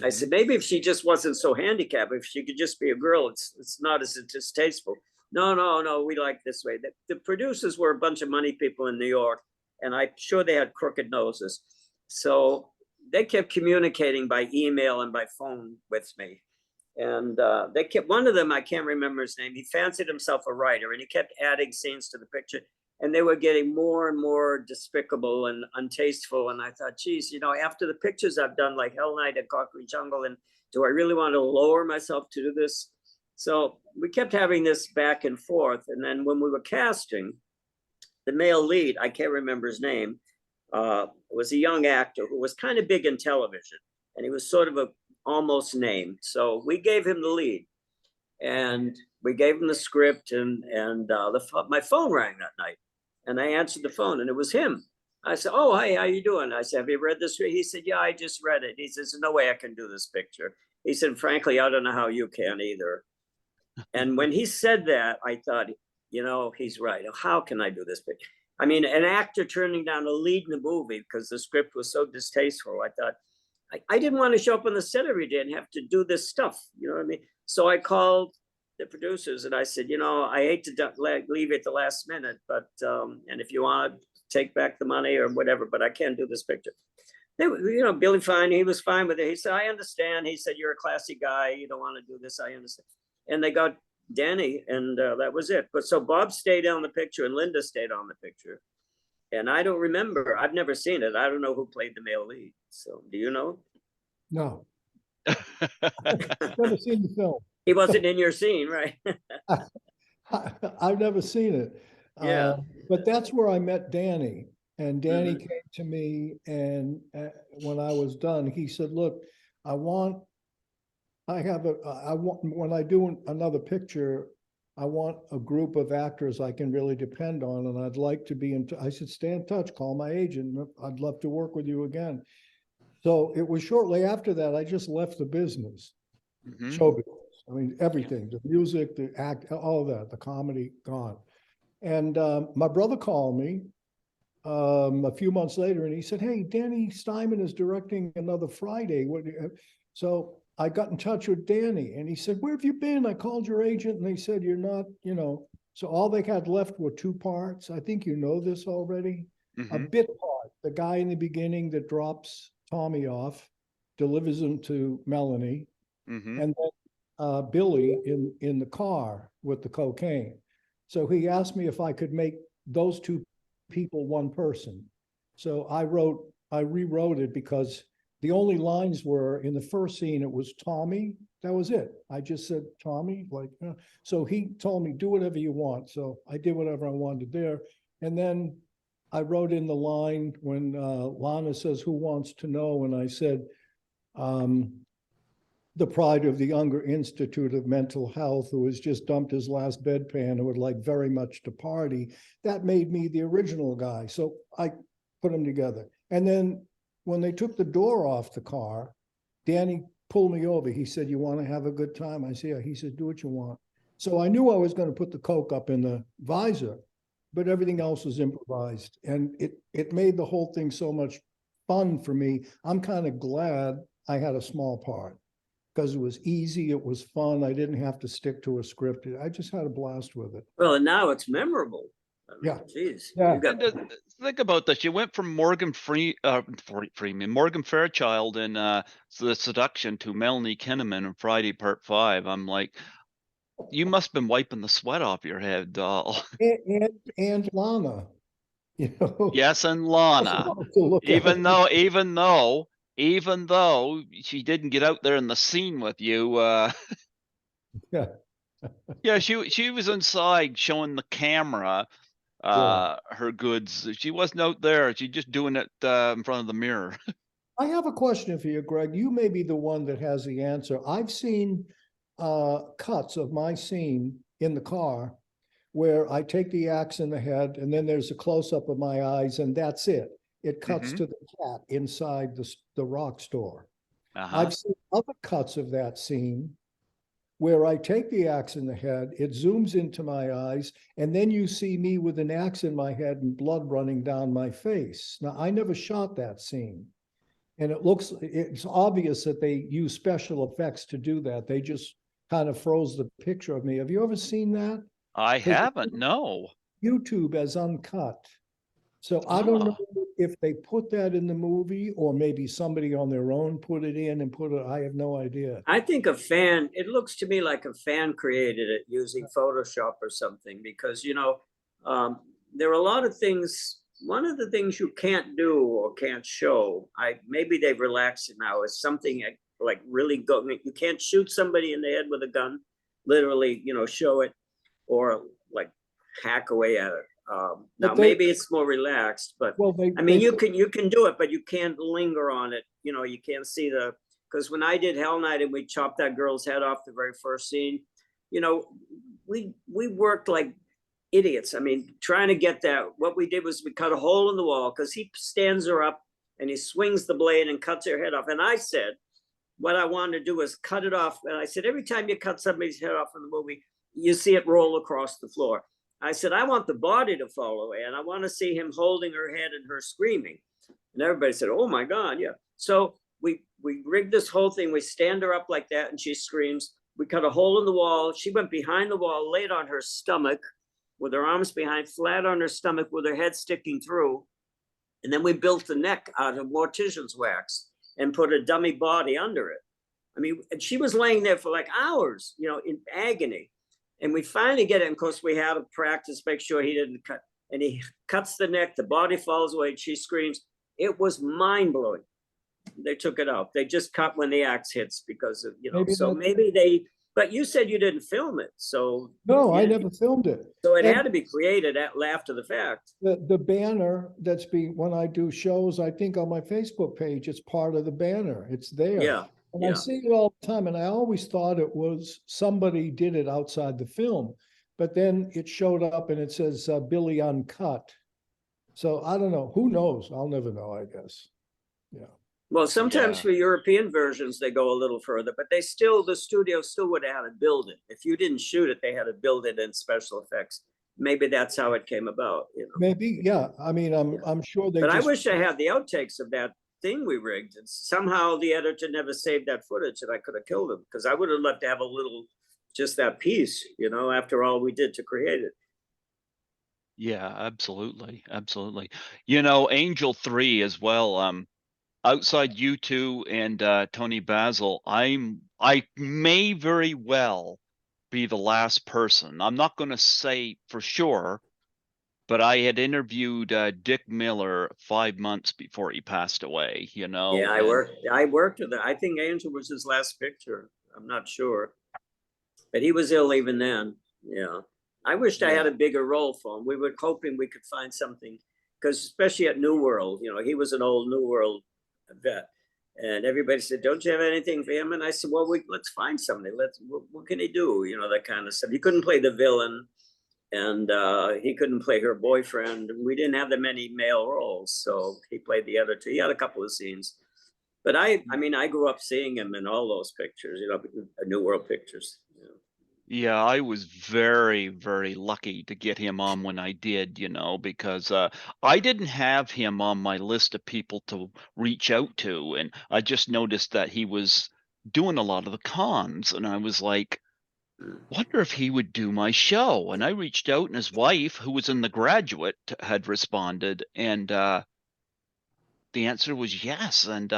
I said, maybe if she just wasn't so handicapped, if she could just be a girl, it's not as distasteful. No, we like this way. The producers were a bunch of money people in New York, and I'm sure they had crooked noses. So they kept communicating by email and by phone with me. And one of them, I can't remember his name. He fancied himself a writer, and he kept adding scenes to the picture, and they were getting more and more despicable and untasteful. And I thought, geez, after the pictures I've done, like Hell Night and Concrete Jungle, and do I really want to lower myself to do this? So we kept having this back and forth. And then when we were casting, the male lead, I can't remember his name, was a young actor who was kind of big in television, and he was sort of almost named. So we gave him the lead, and we gave him the script, and my phone rang that night, and I answered the phone, and it was him. I said, "Oh, hey, how you doing?" I said, "Have you read this?" He said, "Yeah, I just read it." He says, "There's no way I can do this picture." He said, "Frankly, I don't know how you can either." And when he said that, I thought, he's right. How can I do this picture? I mean, an actor turning down a lead in the movie because the script was so distasteful. I thought, I didn't want to show up on the set every day and have to do this stuff. You know what I mean? So I called the producers and I said, I hate to leave it at the last minute, but and if you want to take back the money or whatever, but I can't do this picture. They, Billy Fine, he was fine with it. He said, I understand. He said, you're a classy guy. You don't want to do this. I understand. And they got Danny, and that was it. But so Bob stayed on the picture and Linda stayed on the picture. And I don't remember. I've never seen it. I don't know who played the male lead. So do you know? No, never seen the film. He wasn't in your scene, right? I've never seen it. Yeah. But that's where I met Danny. And Danny Mhm. came to me, and when I was done, he said, look, I want, when I do another picture, I want a group of actors I can really depend on, and I'd like to be I said, stay in touch, call my agent. I'd love to work with you again. So it was shortly after that, I just left the business. Mhm. Show business. I mean, everything, the music, the act, all of that, the comedy, gone. And my brother called me a few months later, and he said, hey, Danny Steinman is directing another Friday. So I got in touch with Danny, and he said, where have you been? I called your agent, and they said, you're not, so all they had left were 2 parts. I think you know this already. A Mhm. bit part, the guy in the beginning that drops Tommy off, delivers him to Melanie, Mhm. and then Billy in the car with the cocaine. So he asked me if I could make those 2 people one person. So I rewrote it because the only lines were in the first scene, it was Tommy. That was it. I just said Tommy, so he told me, do whatever you want. So I did whatever I wanted there. And then I wrote in the line when Lana says, who wants to know? And I said, the pride of the Unger Institute of Mental Health, who has just dumped his last bedpan, who would like very much to party. That made me the original guy. So I put them together. And then when they took the door off the car, Danny pulled me over. He said, you want to have a good time? I said, yeah. He said, do what you want. So I knew I was going to put the coke up in the visor, but everything else was improvised. And it made the whole thing so much fun for me. I'm kind of glad I had a small part, because it was easy, it was fun. I didn't have to stick to a script. I just had a blast with it. Well, and now it's memorable. I mean, Yeah. geez. Yeah. You got And think about this. You went from Morgan Freeman, Morgan Fairchild in The Seduction to Melanie Kinnaman in Friday Part 5. I'm like, you must have been wiping the sweat off your head, doll. And Lana, Yes, and Lana. to look at. Even though she didn't get out there in the scene with you, Yeah. yeah, she was inside showing the camera Yeah. her goods. She wasn't out there. She just doing it in front of the mirror. I have a question for you, Greg. You may be the one that has the answer. I've seen cuts of my scene in the car where I take the axe in the head, and then there's a close-up of my eyes, and that's it. It cuts Mhm. to the cat inside the rock store. Uh-huh. I've seen other cuts of that scene where I take the axe in the head, it zooms into my eyes, and then you see me with an axe in my head and blood running down my face. Now, I never shot that scene. And it's obvious that they use special effects to do that. They just kind of froze the picture of me. Have you ever seen that? I Because haven't, no. YouTube as uncut. So I don't know Oh, if they put that in the movie or maybe somebody on their own put it in and put it. I have no idea. I think it looks to me like a fan created it using Photoshop or something, because, there are a lot of things. One of the things you can't do or can't show, maybe they've relaxed it now, is something like really go. You can't shoot somebody in the head with a gun, literally, show it, or like hack away at it. Now maybe it's more relaxed, but Well, I mean, you can do it, but you can't linger on it. You can't see because when I did Hell Night and we chopped that girl's head off the very first scene, we worked like idiots. I mean, trying to get that. What we did was we cut a hole in the wall because he stands her up and he swings the blade and cuts her head off. And I said, what I wanted to do is cut it off. And I said, every time you cut somebody's head off in the movie, you see it roll across the floor. I said, I want the body to fall away, and I want to see him holding her head and her screaming. And everybody said, oh my God, yeah. So we rigged this whole thing. We stand her up like that and she screams. We cut a hole in the wall. She went behind the wall, laid on her stomach with her arms behind, flat on her stomach with her head sticking through. And then we built the neck out of mortician's wax and put a dummy body under it. I mean, and she was laying there for like hours, in agony. And we finally get it. And of course, we had to practice, make sure he didn't cut. And he cuts the neck, the body falls away, and she screams. It was mind-blowing. They took it out. They just cut when the axe hits because of, maybe they, but you said you didn't film it. So no, I never filmed it. So it had to be created after the fact. The banner that's when I do shows, I think on my Facebook page, it's part of the banner. It's there. Yeah. And I see it all the time. And I always thought it was somebody did it outside the film. But then it showed up and it says Billy Uncut. So I don't know. Who knows? I'll never know, I guess. Yeah. Well, sometimes for European versions, they go a little further, but the studio still would have had to build it. If you didn't shoot it, they had to build it in special effects. Maybe that's how it came about. Maybe, yeah. I mean, I'm sure they. But I wish I had the outtakes of that thing we rigged. And somehow the editor never saved that footage, and I could have killed him because I would have loved to have a little, just that piece. After all we did to create it. Yeah, absolutely, absolutely. Angel 3 as well. Outside you two and Tony Basil, I may very well be the last person. I'm not going to say for sure, but I had interviewed Dick Miller 5 months before he passed away. Yeah, I worked with him. I think Angel was his last picture. I'm not sure, but he was ill even then. Yeah, I wished I had a bigger role for him. We were hoping we could find something, because especially at New World, he was an old New World vet, and everybody said, don't you have anything for him? And I said, well, let's find somebody. What can he do? That kind of stuff. He couldn't play the villain, and he couldn't play her boyfriend. We didn't have that many male roles, so he played the other two. He had a couple of scenes, but I grew up seeing him in all those pictures, New World pictures. Yeah, I was very, very lucky to get him on when I did, because I didn't have him on my list of people to reach out to. And I just noticed that he was doing a lot of the cons. And I was like, wonder if he would do my show. And I reached out, and his wife, who was in The Graduate, had responded. And the answer was yes. And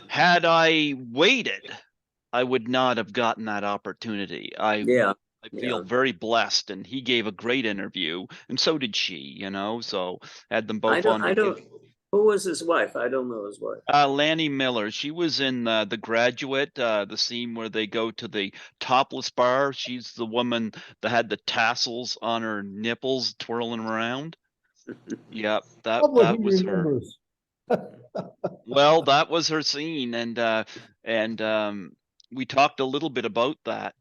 had I waited, I would not have gotten that opportunity. I feel very blessed, and he gave a great interview, and so did she. So had them both on. Who was his wife? I don't know his wife. Lanny Miller. She was in The Graduate, the scene where they go to the topless bar. She's the woman that had the tassels on her nipples twirling around. Yep, that was her. Well, that was her scene, and we talked a little bit about that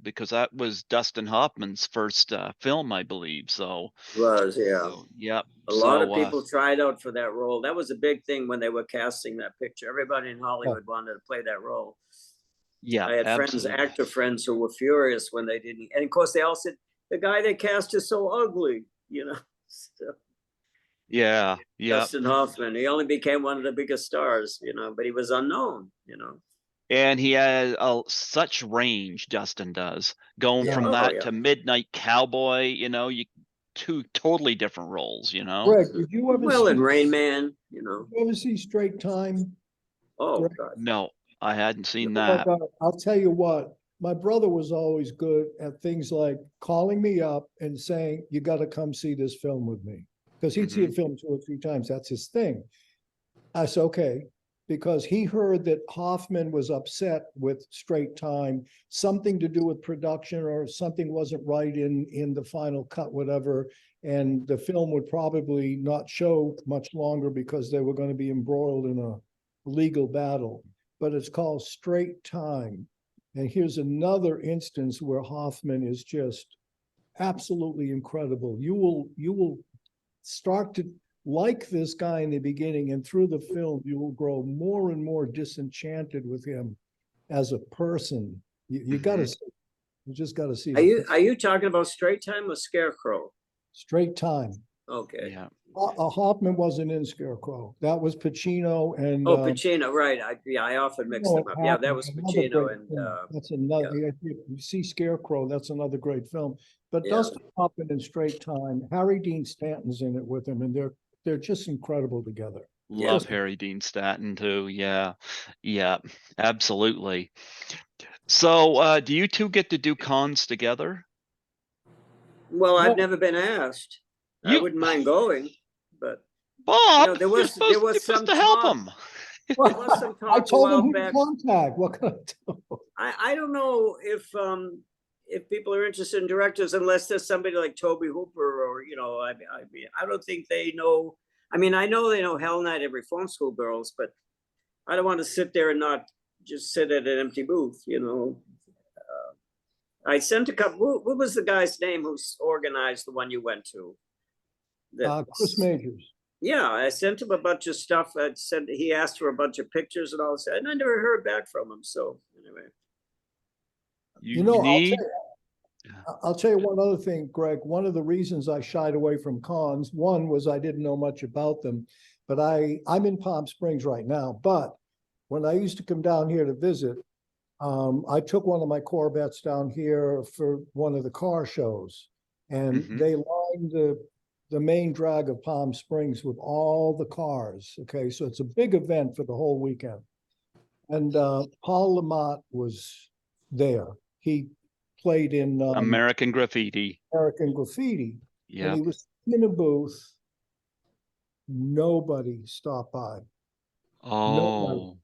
because that was Dustin Hoffman's first film, I believe. So it was, yeah. Yep. A lot of people tried out for that role. That was a big thing when they were casting that picture. Everybody in Hollywood wanted to play that role. Yeah, I had actor friends who were furious when they didn't. And of course, they all said, the guy they cast is so ugly, So, yeah. Dustin Hoffman, he only became one of the biggest stars, but he was unknown, And he has such range, Dustin does, going from that to Midnight Cowboy, two totally different roles, Greg, did you ever and Rain Man, Did you ever see Straight Time? Oh, Greg? God. No, I hadn't seen that. I'll tell you what, my brother was always good at things like calling me up and saying, you got to come see this film with me. Because he'd see a film 2 or 3 times. That's his thing. I said, okay. Because he heard that Hoffman was upset with Straight Time, something to do with production or something wasn't right in the final cut, whatever. And the film would probably not show much longer because they were going to be embroiled in a legal battle. But it's called Straight Time. And here's another instance where Hoffman is just absolutely incredible. You will start to like this guy in the beginning, and through the film, you will grow more and more disenchanted with him as a person. You got to see. You just got to see. Are you talking about Straight Time or Scarecrow? Straight Time. Okay. Yeah. Hoffman wasn't in Scarecrow. That was Pacino and. Pacino, right? I often mix them up. Yeah, that was Pacino and. That's another. Yeah. You see Scarecrow. That's another great film. But Dustin Hoffman in Straight Time, Harry Dean Stanton's in it with him, and they're just incredible together. Love Harry Dean Stanton too. Yeah, absolutely. So, do you two get to do cons together? Well, I've Well, never been asked. I You, wouldn't mind going, but Bob, there you're was supposed some to help talk. him. There was some I talk a told him while who to back. contact. What can I do? I don't know if people are interested in directors unless there's somebody like Toby Hooper or I don't think they know. I mean, I know they know Hell Night at Reform School Girls, but I don't want to sit there and not just sit at an empty booth. I sent a couple. What was the guy's name who organized the one you went to? Chris Majors. Yeah, I sent him a bunch of stuff. I said he asked for a bunch of pictures and all that, and I never heard back from him. So anyway, You I'll need. tell you one other thing, Greg. One of the reasons I shied away from cons, one was I didn't know much about them, but I'm in Palm Springs right now. But when I used to come down here to visit, I took one of my Corvettes down here for one of the car shows, and they lined the main drag of Palm Springs with all the cars. Okay, so it's a big event for the whole weekend. And Paul Lamont was there. He played in American Graffiti. American Graffiti. Yeah. And he was in a booth. Nobody stopped by. Oh. Nobody.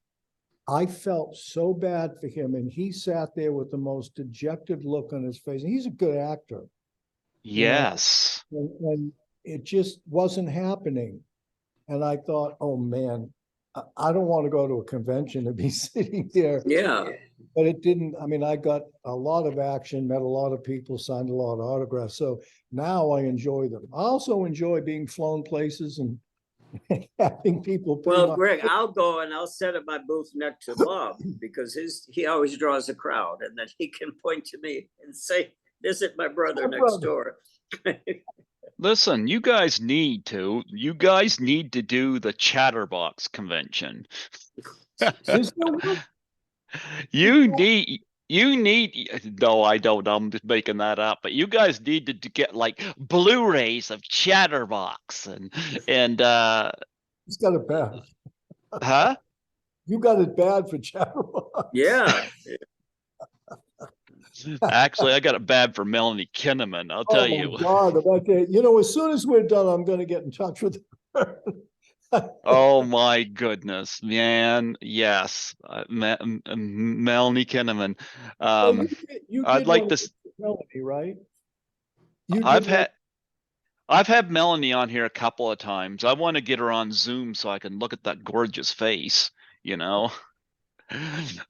I felt so bad for him, and he sat there with the most dejected look on his face. And he's a good actor. Yes. And it just wasn't happening. And I thought, oh man, I don't want to go to a convention and be sitting there. yeah. But it didn't. I mean, I got a lot of action, met a lot of people, signed a lot of autographs. So now I enjoy them. I also enjoy being flown places and having people. Well, Greg, I'll go and I'll set up my booth next to Bob because he always draws a crowd, and then he can point to me and say, "Visit my brother next door." Listen, you guys need to do the Chatterbox convention. You need, no, I don't, I'm just making that up, but you guys need to get like Blu-rays of Chatterbox and He's got it bad. Huh? You got it bad for Chatterbox. Yeah. Actually, I got it bad for Melanie Kinnaman, I'll tell you. God, as soon as we're done, I'm going to get in touch with her. Oh my goodness, man! Yes, Melanie Kinnaman. I'd like to. Melanie, right? I've had Melanie on here a couple of times. I want to get her on Zoom so I can look at that gorgeous face,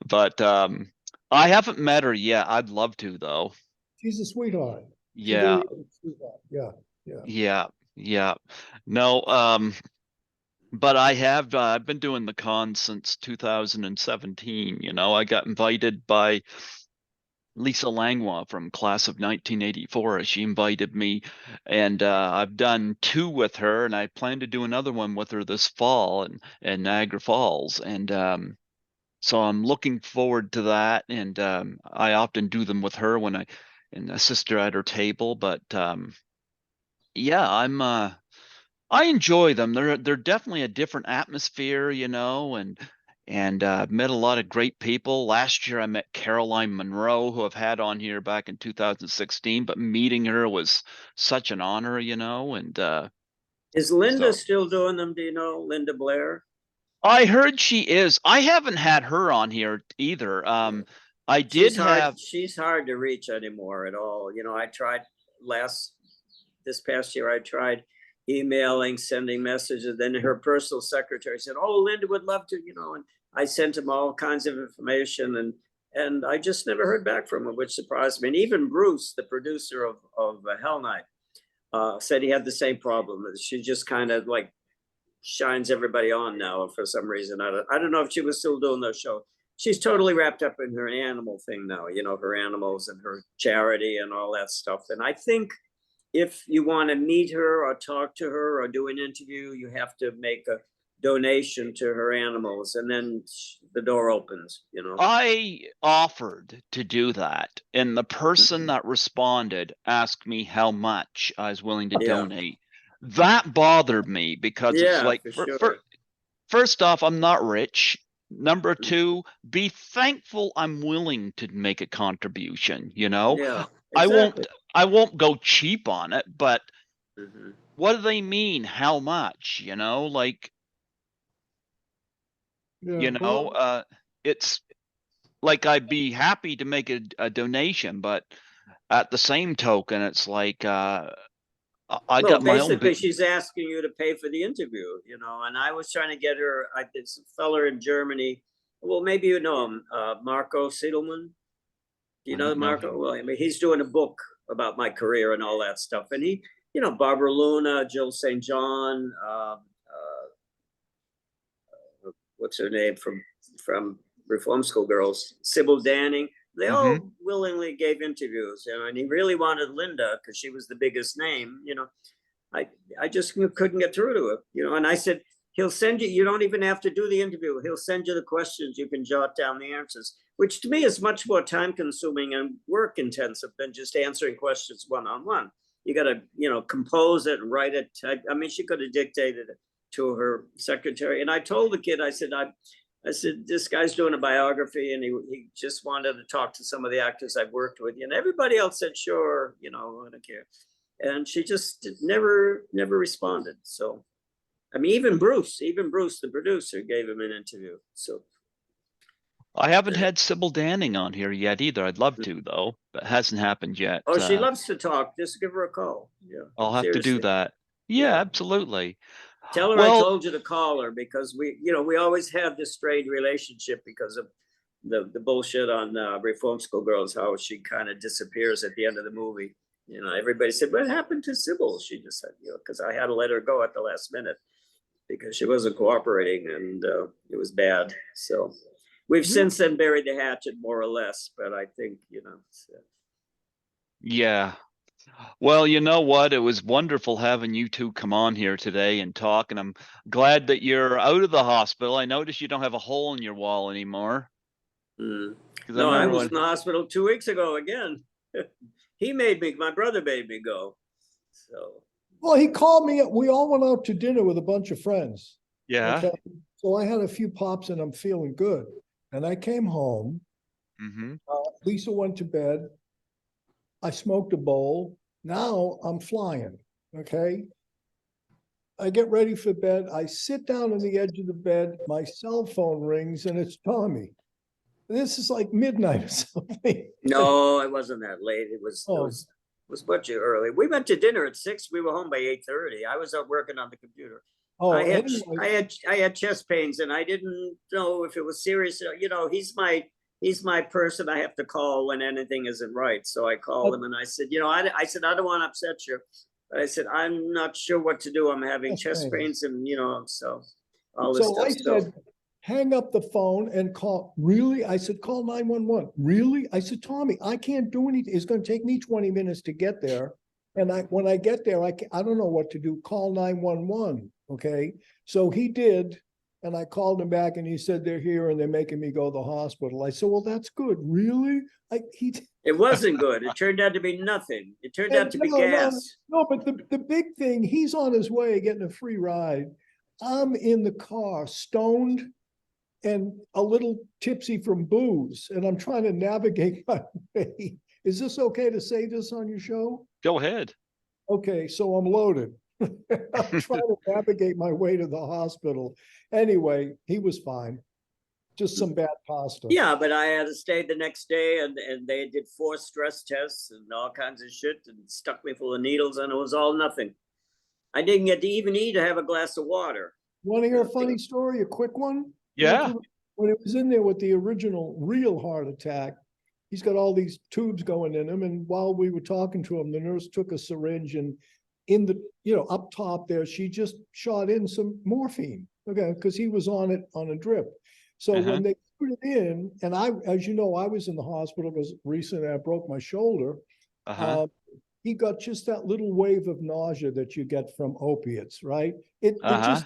But I haven't met her yet. I'd love to, though. She's a sweetheart. Yeah. Yeah. No, but I've been doing the con since 2017. I got invited by Lisa Langlois from class of 1984. She invited me, and I've done 2 with her, and I plan to do another one with her this fall in Niagara Falls. And so I'm looking forward to that. And I often do them with her and assist her at her table. But yeah, I enjoy them. They're definitely a different atmosphere, and met a lot of great people. Last year I met Caroline Monroe, who I've had on here back in 2016, but meeting her was such an honor, and is Linda still doing them? Do you know Linda Blair? I heard she is. I haven't had her on here either. She's hard to reach anymore at all. I tried this past year, I tried emailing, sending messages. Then her personal secretary said, "Oh, Linda would love to," and I sent him all kinds of information, and I just never heard back from him, which surprised me. And even Bruce, the producer of Hell Night, said he had the same problem. She just kind of like shines everybody on now for some reason. I don't know if she was still doing those shows. She's totally wrapped up in her animal thing now, her animals and her charity and all that stuff. And I think if you want to meet her or talk to her or do an interview, you have to make a donation to her animals, and then the door opens. I offered to do that, and the person that responded asked me how much I was willing to donate. That bothered me because it's like, first off, I'm not rich. Number 2, be thankful I'm willing to make a contribution. Yeah, exactly. I won't go cheap on it, but Mhm. what do they mean? How much? Like, Yeah, well, it's like I'd be happy to make a donation, but at the same token, it's like I Well, got my own basically, she's asking you to pay for the interview, and I was trying to get her. It's a fella in Germany. Well, maybe you know him, Marco Siedelman. Do you I know don't know Marco? him. Well, I mean, he's doing a book about my career and all that stuff. And he, Barbara Luna, Jill St. John, what's her name from Reform School Girls, Sybil Danning. They Mm-hmm. all willingly gave interviews, and he really wanted Linda because she was the biggest name. I just couldn't get through to her, and I said, he'll send you, you don't even have to do the interview. He'll send you the questions. You can jot down the answers, which to me is much more time consuming and work intensive than just answering questions one-on-one. You got to, compose it and write it. I mean, she could have dictated it to her secretary. And I told the kid, I said, this guy's doing a biography and he just wanted to talk to some of the actors I've worked with. And everybody else said, sure, I don't care. And she just never responded. So, I mean, even Bruce, the producer, gave him an interview. So I haven't had Sybil Danning on here yet either. I'd love to though, but it hasn't happened yet. oh, she loves to talk. Just give her a call. Yeah, I'll have to do seriously. that. Yeah, Yeah. absolutely. Tell her I Well, told you to call her because we always have this strained relationship because of the bullshit on Reform School Girls, how she kind of disappears at the end of the movie. Everybody said, what happened to Sybil? She just said, because I had to let her go at the last minute because she wasn't cooperating and it was bad. So we've since then buried the hatchet more or less, but I think, so. yeah. Well, you know what? It was wonderful having you two come on here today and talk, and I'm glad that you're out of the hospital. I noticed you don't have a hole in your wall anymore. Mm. Because I No, I remember was when, in the hospital 2 weeks ago again. My brother made me go. So, well, he called me. We all went out to dinner with a bunch of friends. yeah. Okay. So I had a few pops and I'm feeling good. And I came home. Mm-hmm. Lisa went to bed. I smoked a bowl. Now I'm flying. Okay. I get ready for bed. I sit down on the edge of the bed. My cell phone rings and it's Tommy. This is like midnight or something. no, it wasn't that late. It was Oh, much early. We went to dinner at 6. We were home by 8:30. I was up working on the computer. oh, I had anyway. I had chest pains and I didn't know if it was serious. He's my person I have to call when anything isn't right. So I called him and I said, I said, I don't want to upset you. But I said, I'm not sure what to do. I'm having chest pains and so all this So stuff. I said, hang up the phone and call. Really? I said, call 911. Really? I said, Tommy, I can't do anything. It's going to take me 20 minutes to get there. And when I get there, I don't know what to do. Call 911. Okay. So he did. And I called him back and he said, they're here and they're making me go to the hospital. I said, well, that's good. Really? It wasn't good. It turned out to be nothing. It turned out to be gas. No, but the big thing, he's on his way getting a free ride. I'm in the car, stoned and a little tipsy from booze, and I'm trying to navigate my way. Is this okay to say this on your show? Go ahead. Okay, so I'm loaded. I'm trying to navigate my way to the hospital. Anyway, he was fine. Just some bad pasta. Yeah, but I had to stay the next day and they did 4 stress tests and all kinds of shit and stuck me full of needles and it was all nothing. I didn't get to even eat or have a glass of water. Want to hear a funny story, a quick one? Yeah. When it was in there with the original real heart attack, he's got all these tubes going in him. And while we were talking to him, the nurse took a syringe and in the, up top there, she just shot in some morphine. Okay. Because he was on it on a drip. So when they put it in, and as you know, I was in the hospital because recently I broke my shoulder. He got just that little wave of nausea that you get from opiates, right? It just,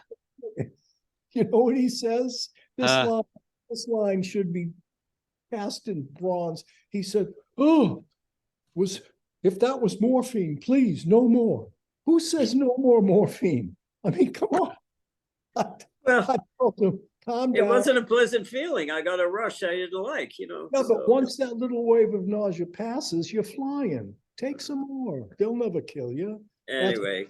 you know what he says? This line should be cast in bronze. He said, "Oh, if that was morphine, please, no more." Who says no more morphine? I mean, come on. Well, I told him, calm down. It wasn't a pleasant feeling. I got a rush I didn't like, No, but once that little wave of nausea passes, you're flying. Take some more. They'll never kill you. Anyway,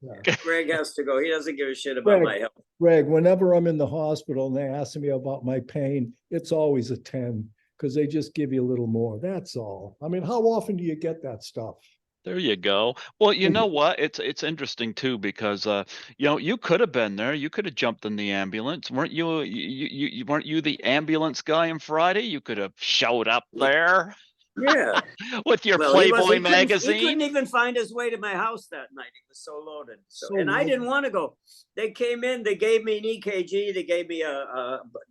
Yeah. Greg has to go. He doesn't give a shit about my health. Greg, whenever I'm in the hospital and they ask me about my pain, it's always a 10 because they just give you a little more. That's all. I mean, how often do you get that stuff? There you go. Well, you know what? It's interesting too because you know, you could have been there. You could have jumped in the ambulance. Weren't you weren't you the ambulance guy on Friday? You could have showed up there Yeah. with your Well, Playboy he magazine. couldn't even find his way to my house that night. He was so loaded. So and I loaded. didn't want to go. They came in, they gave me an EKG, they gave me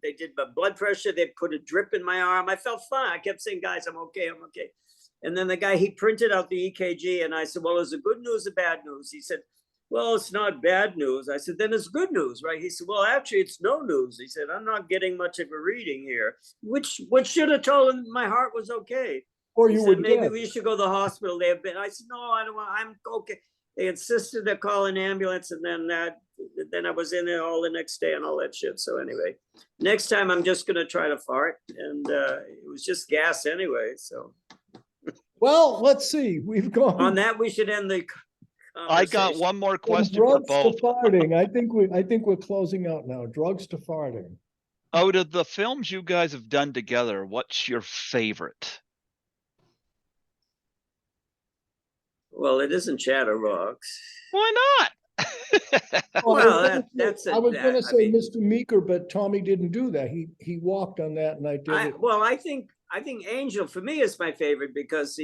they did my blood pressure, they put a drip in my arm. I felt fine. I kept saying, guys, I'm okay, I'm okay. And then the guy, he printed out the EKG and I said, well, is it good news or bad news? He said, well, it's not bad news. I said, then it's good news, right? He said, well, actually, it's no news. He said, I'm not getting much of a reading here, which should have told him my heart was okay. Or He you said, would maybe get. we should go to the hospital. They have been. I said, no, I don't want. I'm okay. They insisted to call an ambulance, and then I was in there all the next day and all that shit. So anyway, next time I'm just gonna try to fart, and it was just gas anyway. So Well, let's see. We've gone on that, we should end the I got conversation. one more from question for drugs to both. farting. I think we're closing out now. Drugs to farting. Out of the films you guys have done together, what's your favorite? Well, it isn't Chatterbox. Why not? Well, that's I was going to I say mean, Mr. Meeker, but Tommy didn't do that. He walked on that, and I did it. well, I think Angel for me is my favorite because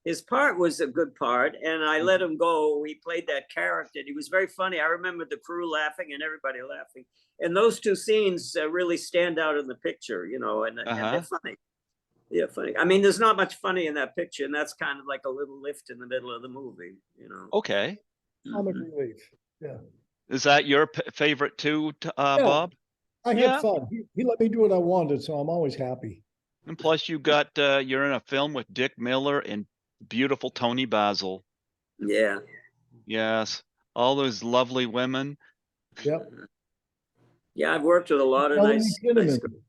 his part was a good part, and I let him go. He played that character. He was very funny. I remember the crew laughing and everybody laughing, and those two scenes really stand out in the picture, you know, and they're funny. Yeah, funny. I mean, there's not much funny in that picture, and that's kind of like a little lift in the middle of the movie, you know. Okay. Comic relief. Yeah. Is that your favorite too, Yeah. Bob? I had Yeah. fun. He let me do what I wanted, so I'm always happy. And plus you got you're in a film with Dick Miller and beautiful Tony Basil. Yeah. Yes. All those lovely women. Yep. Yeah, I've worked with a lot of Melanie nice Kinnaman.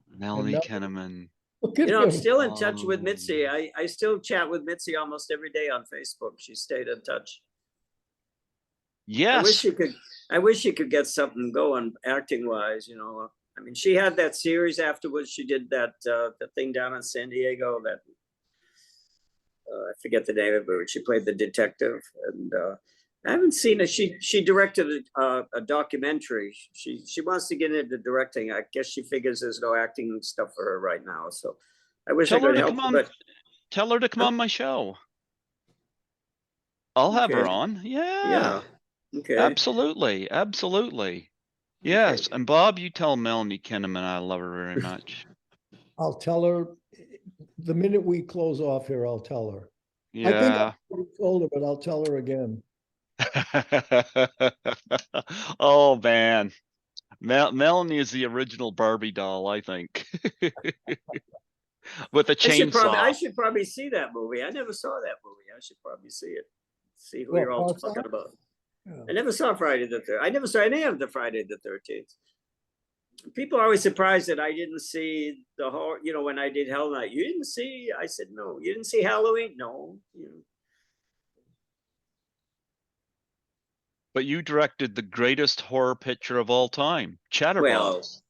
Melanie Kinnaman. Look at You know, I'm him. still in touch with Mitzi. I still chat with Mitzi almost every day on Facebook. She stayed in touch. Yes. I wish you could get something going acting wise, you know. I mean, she had that series afterwards. She did that the thing down in San Diego that I forget the name of it. She played the detective, and I haven't seen it. She directed a documentary. She wants to get into directing. I guess she figures there's no acting stuff for her right now. So I wish I could help. But tell her to come on my show. I'll have her on. Yeah. Okay. Absolutely. Absolutely. Yes. Okay. And Bob, you tell Melanie Kinnaman I love her very much. I'll tell her the minute we close off here. I'll tell her. Yeah. I think I already told her, but I'll tell her again. Oh man, Melanie is the original Barbie doll, I think, with a chainsaw. I should probably see that movie. I never saw that movie. I should probably see it. See who you're all talking about. Yeah. I never saw Friday the 13th. I never saw any of the Friday the 13th. People are always surprised that I didn't see the whole, you know, when I did Hell Night. You didn't see? I said, no. You didn't see Halloween? No. You know. But you directed the greatest horror picture of all time, Chatterbox.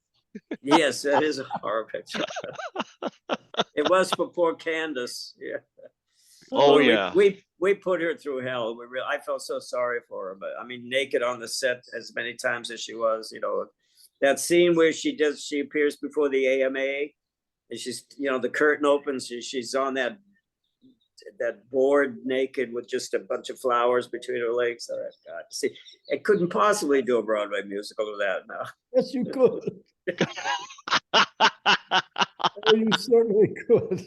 Well, yes, that is a horror picture. It was for poor Candace. Yeah. Oh, yeah. We put her through hell. I felt so sorry for her, but I mean, naked on the set as many times as she was, you know, that scene where she appears before the AMA and she's, you know, the curtain opens, she's on that board naked with just a bunch of flowers between her legs. Oh, God, see, I couldn't possibly do a Broadway musical of that now. Yes, you could. Oh, you certainly could.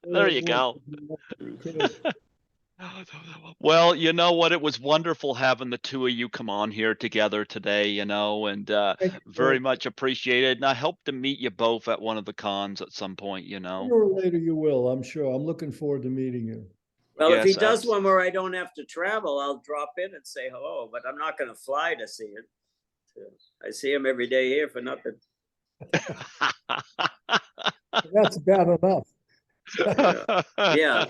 There you go. Well, you know what? It was wonderful having the two of you come on here together today, you know, and very much appreciated. And I hope to meet you both at one of the cons at some point, you know. Sooner or later you will, I'm sure. I'm looking forward to meeting you. Well, yes, if he does one where I don't have to travel, I'll drop in and say hello, but I'm not going to fly to see it. I see him every day here for nothing. That's bad enough. Yeah.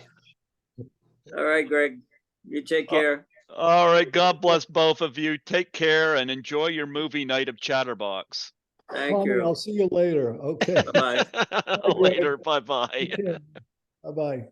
All right, Greg, you take care. All right. God bless both of you. Take care and enjoy your movie night of Chatterbox. Thank Tommy, you. I'll see you later. Okay. Bye-bye. Later. Bye-bye. Bye-bye.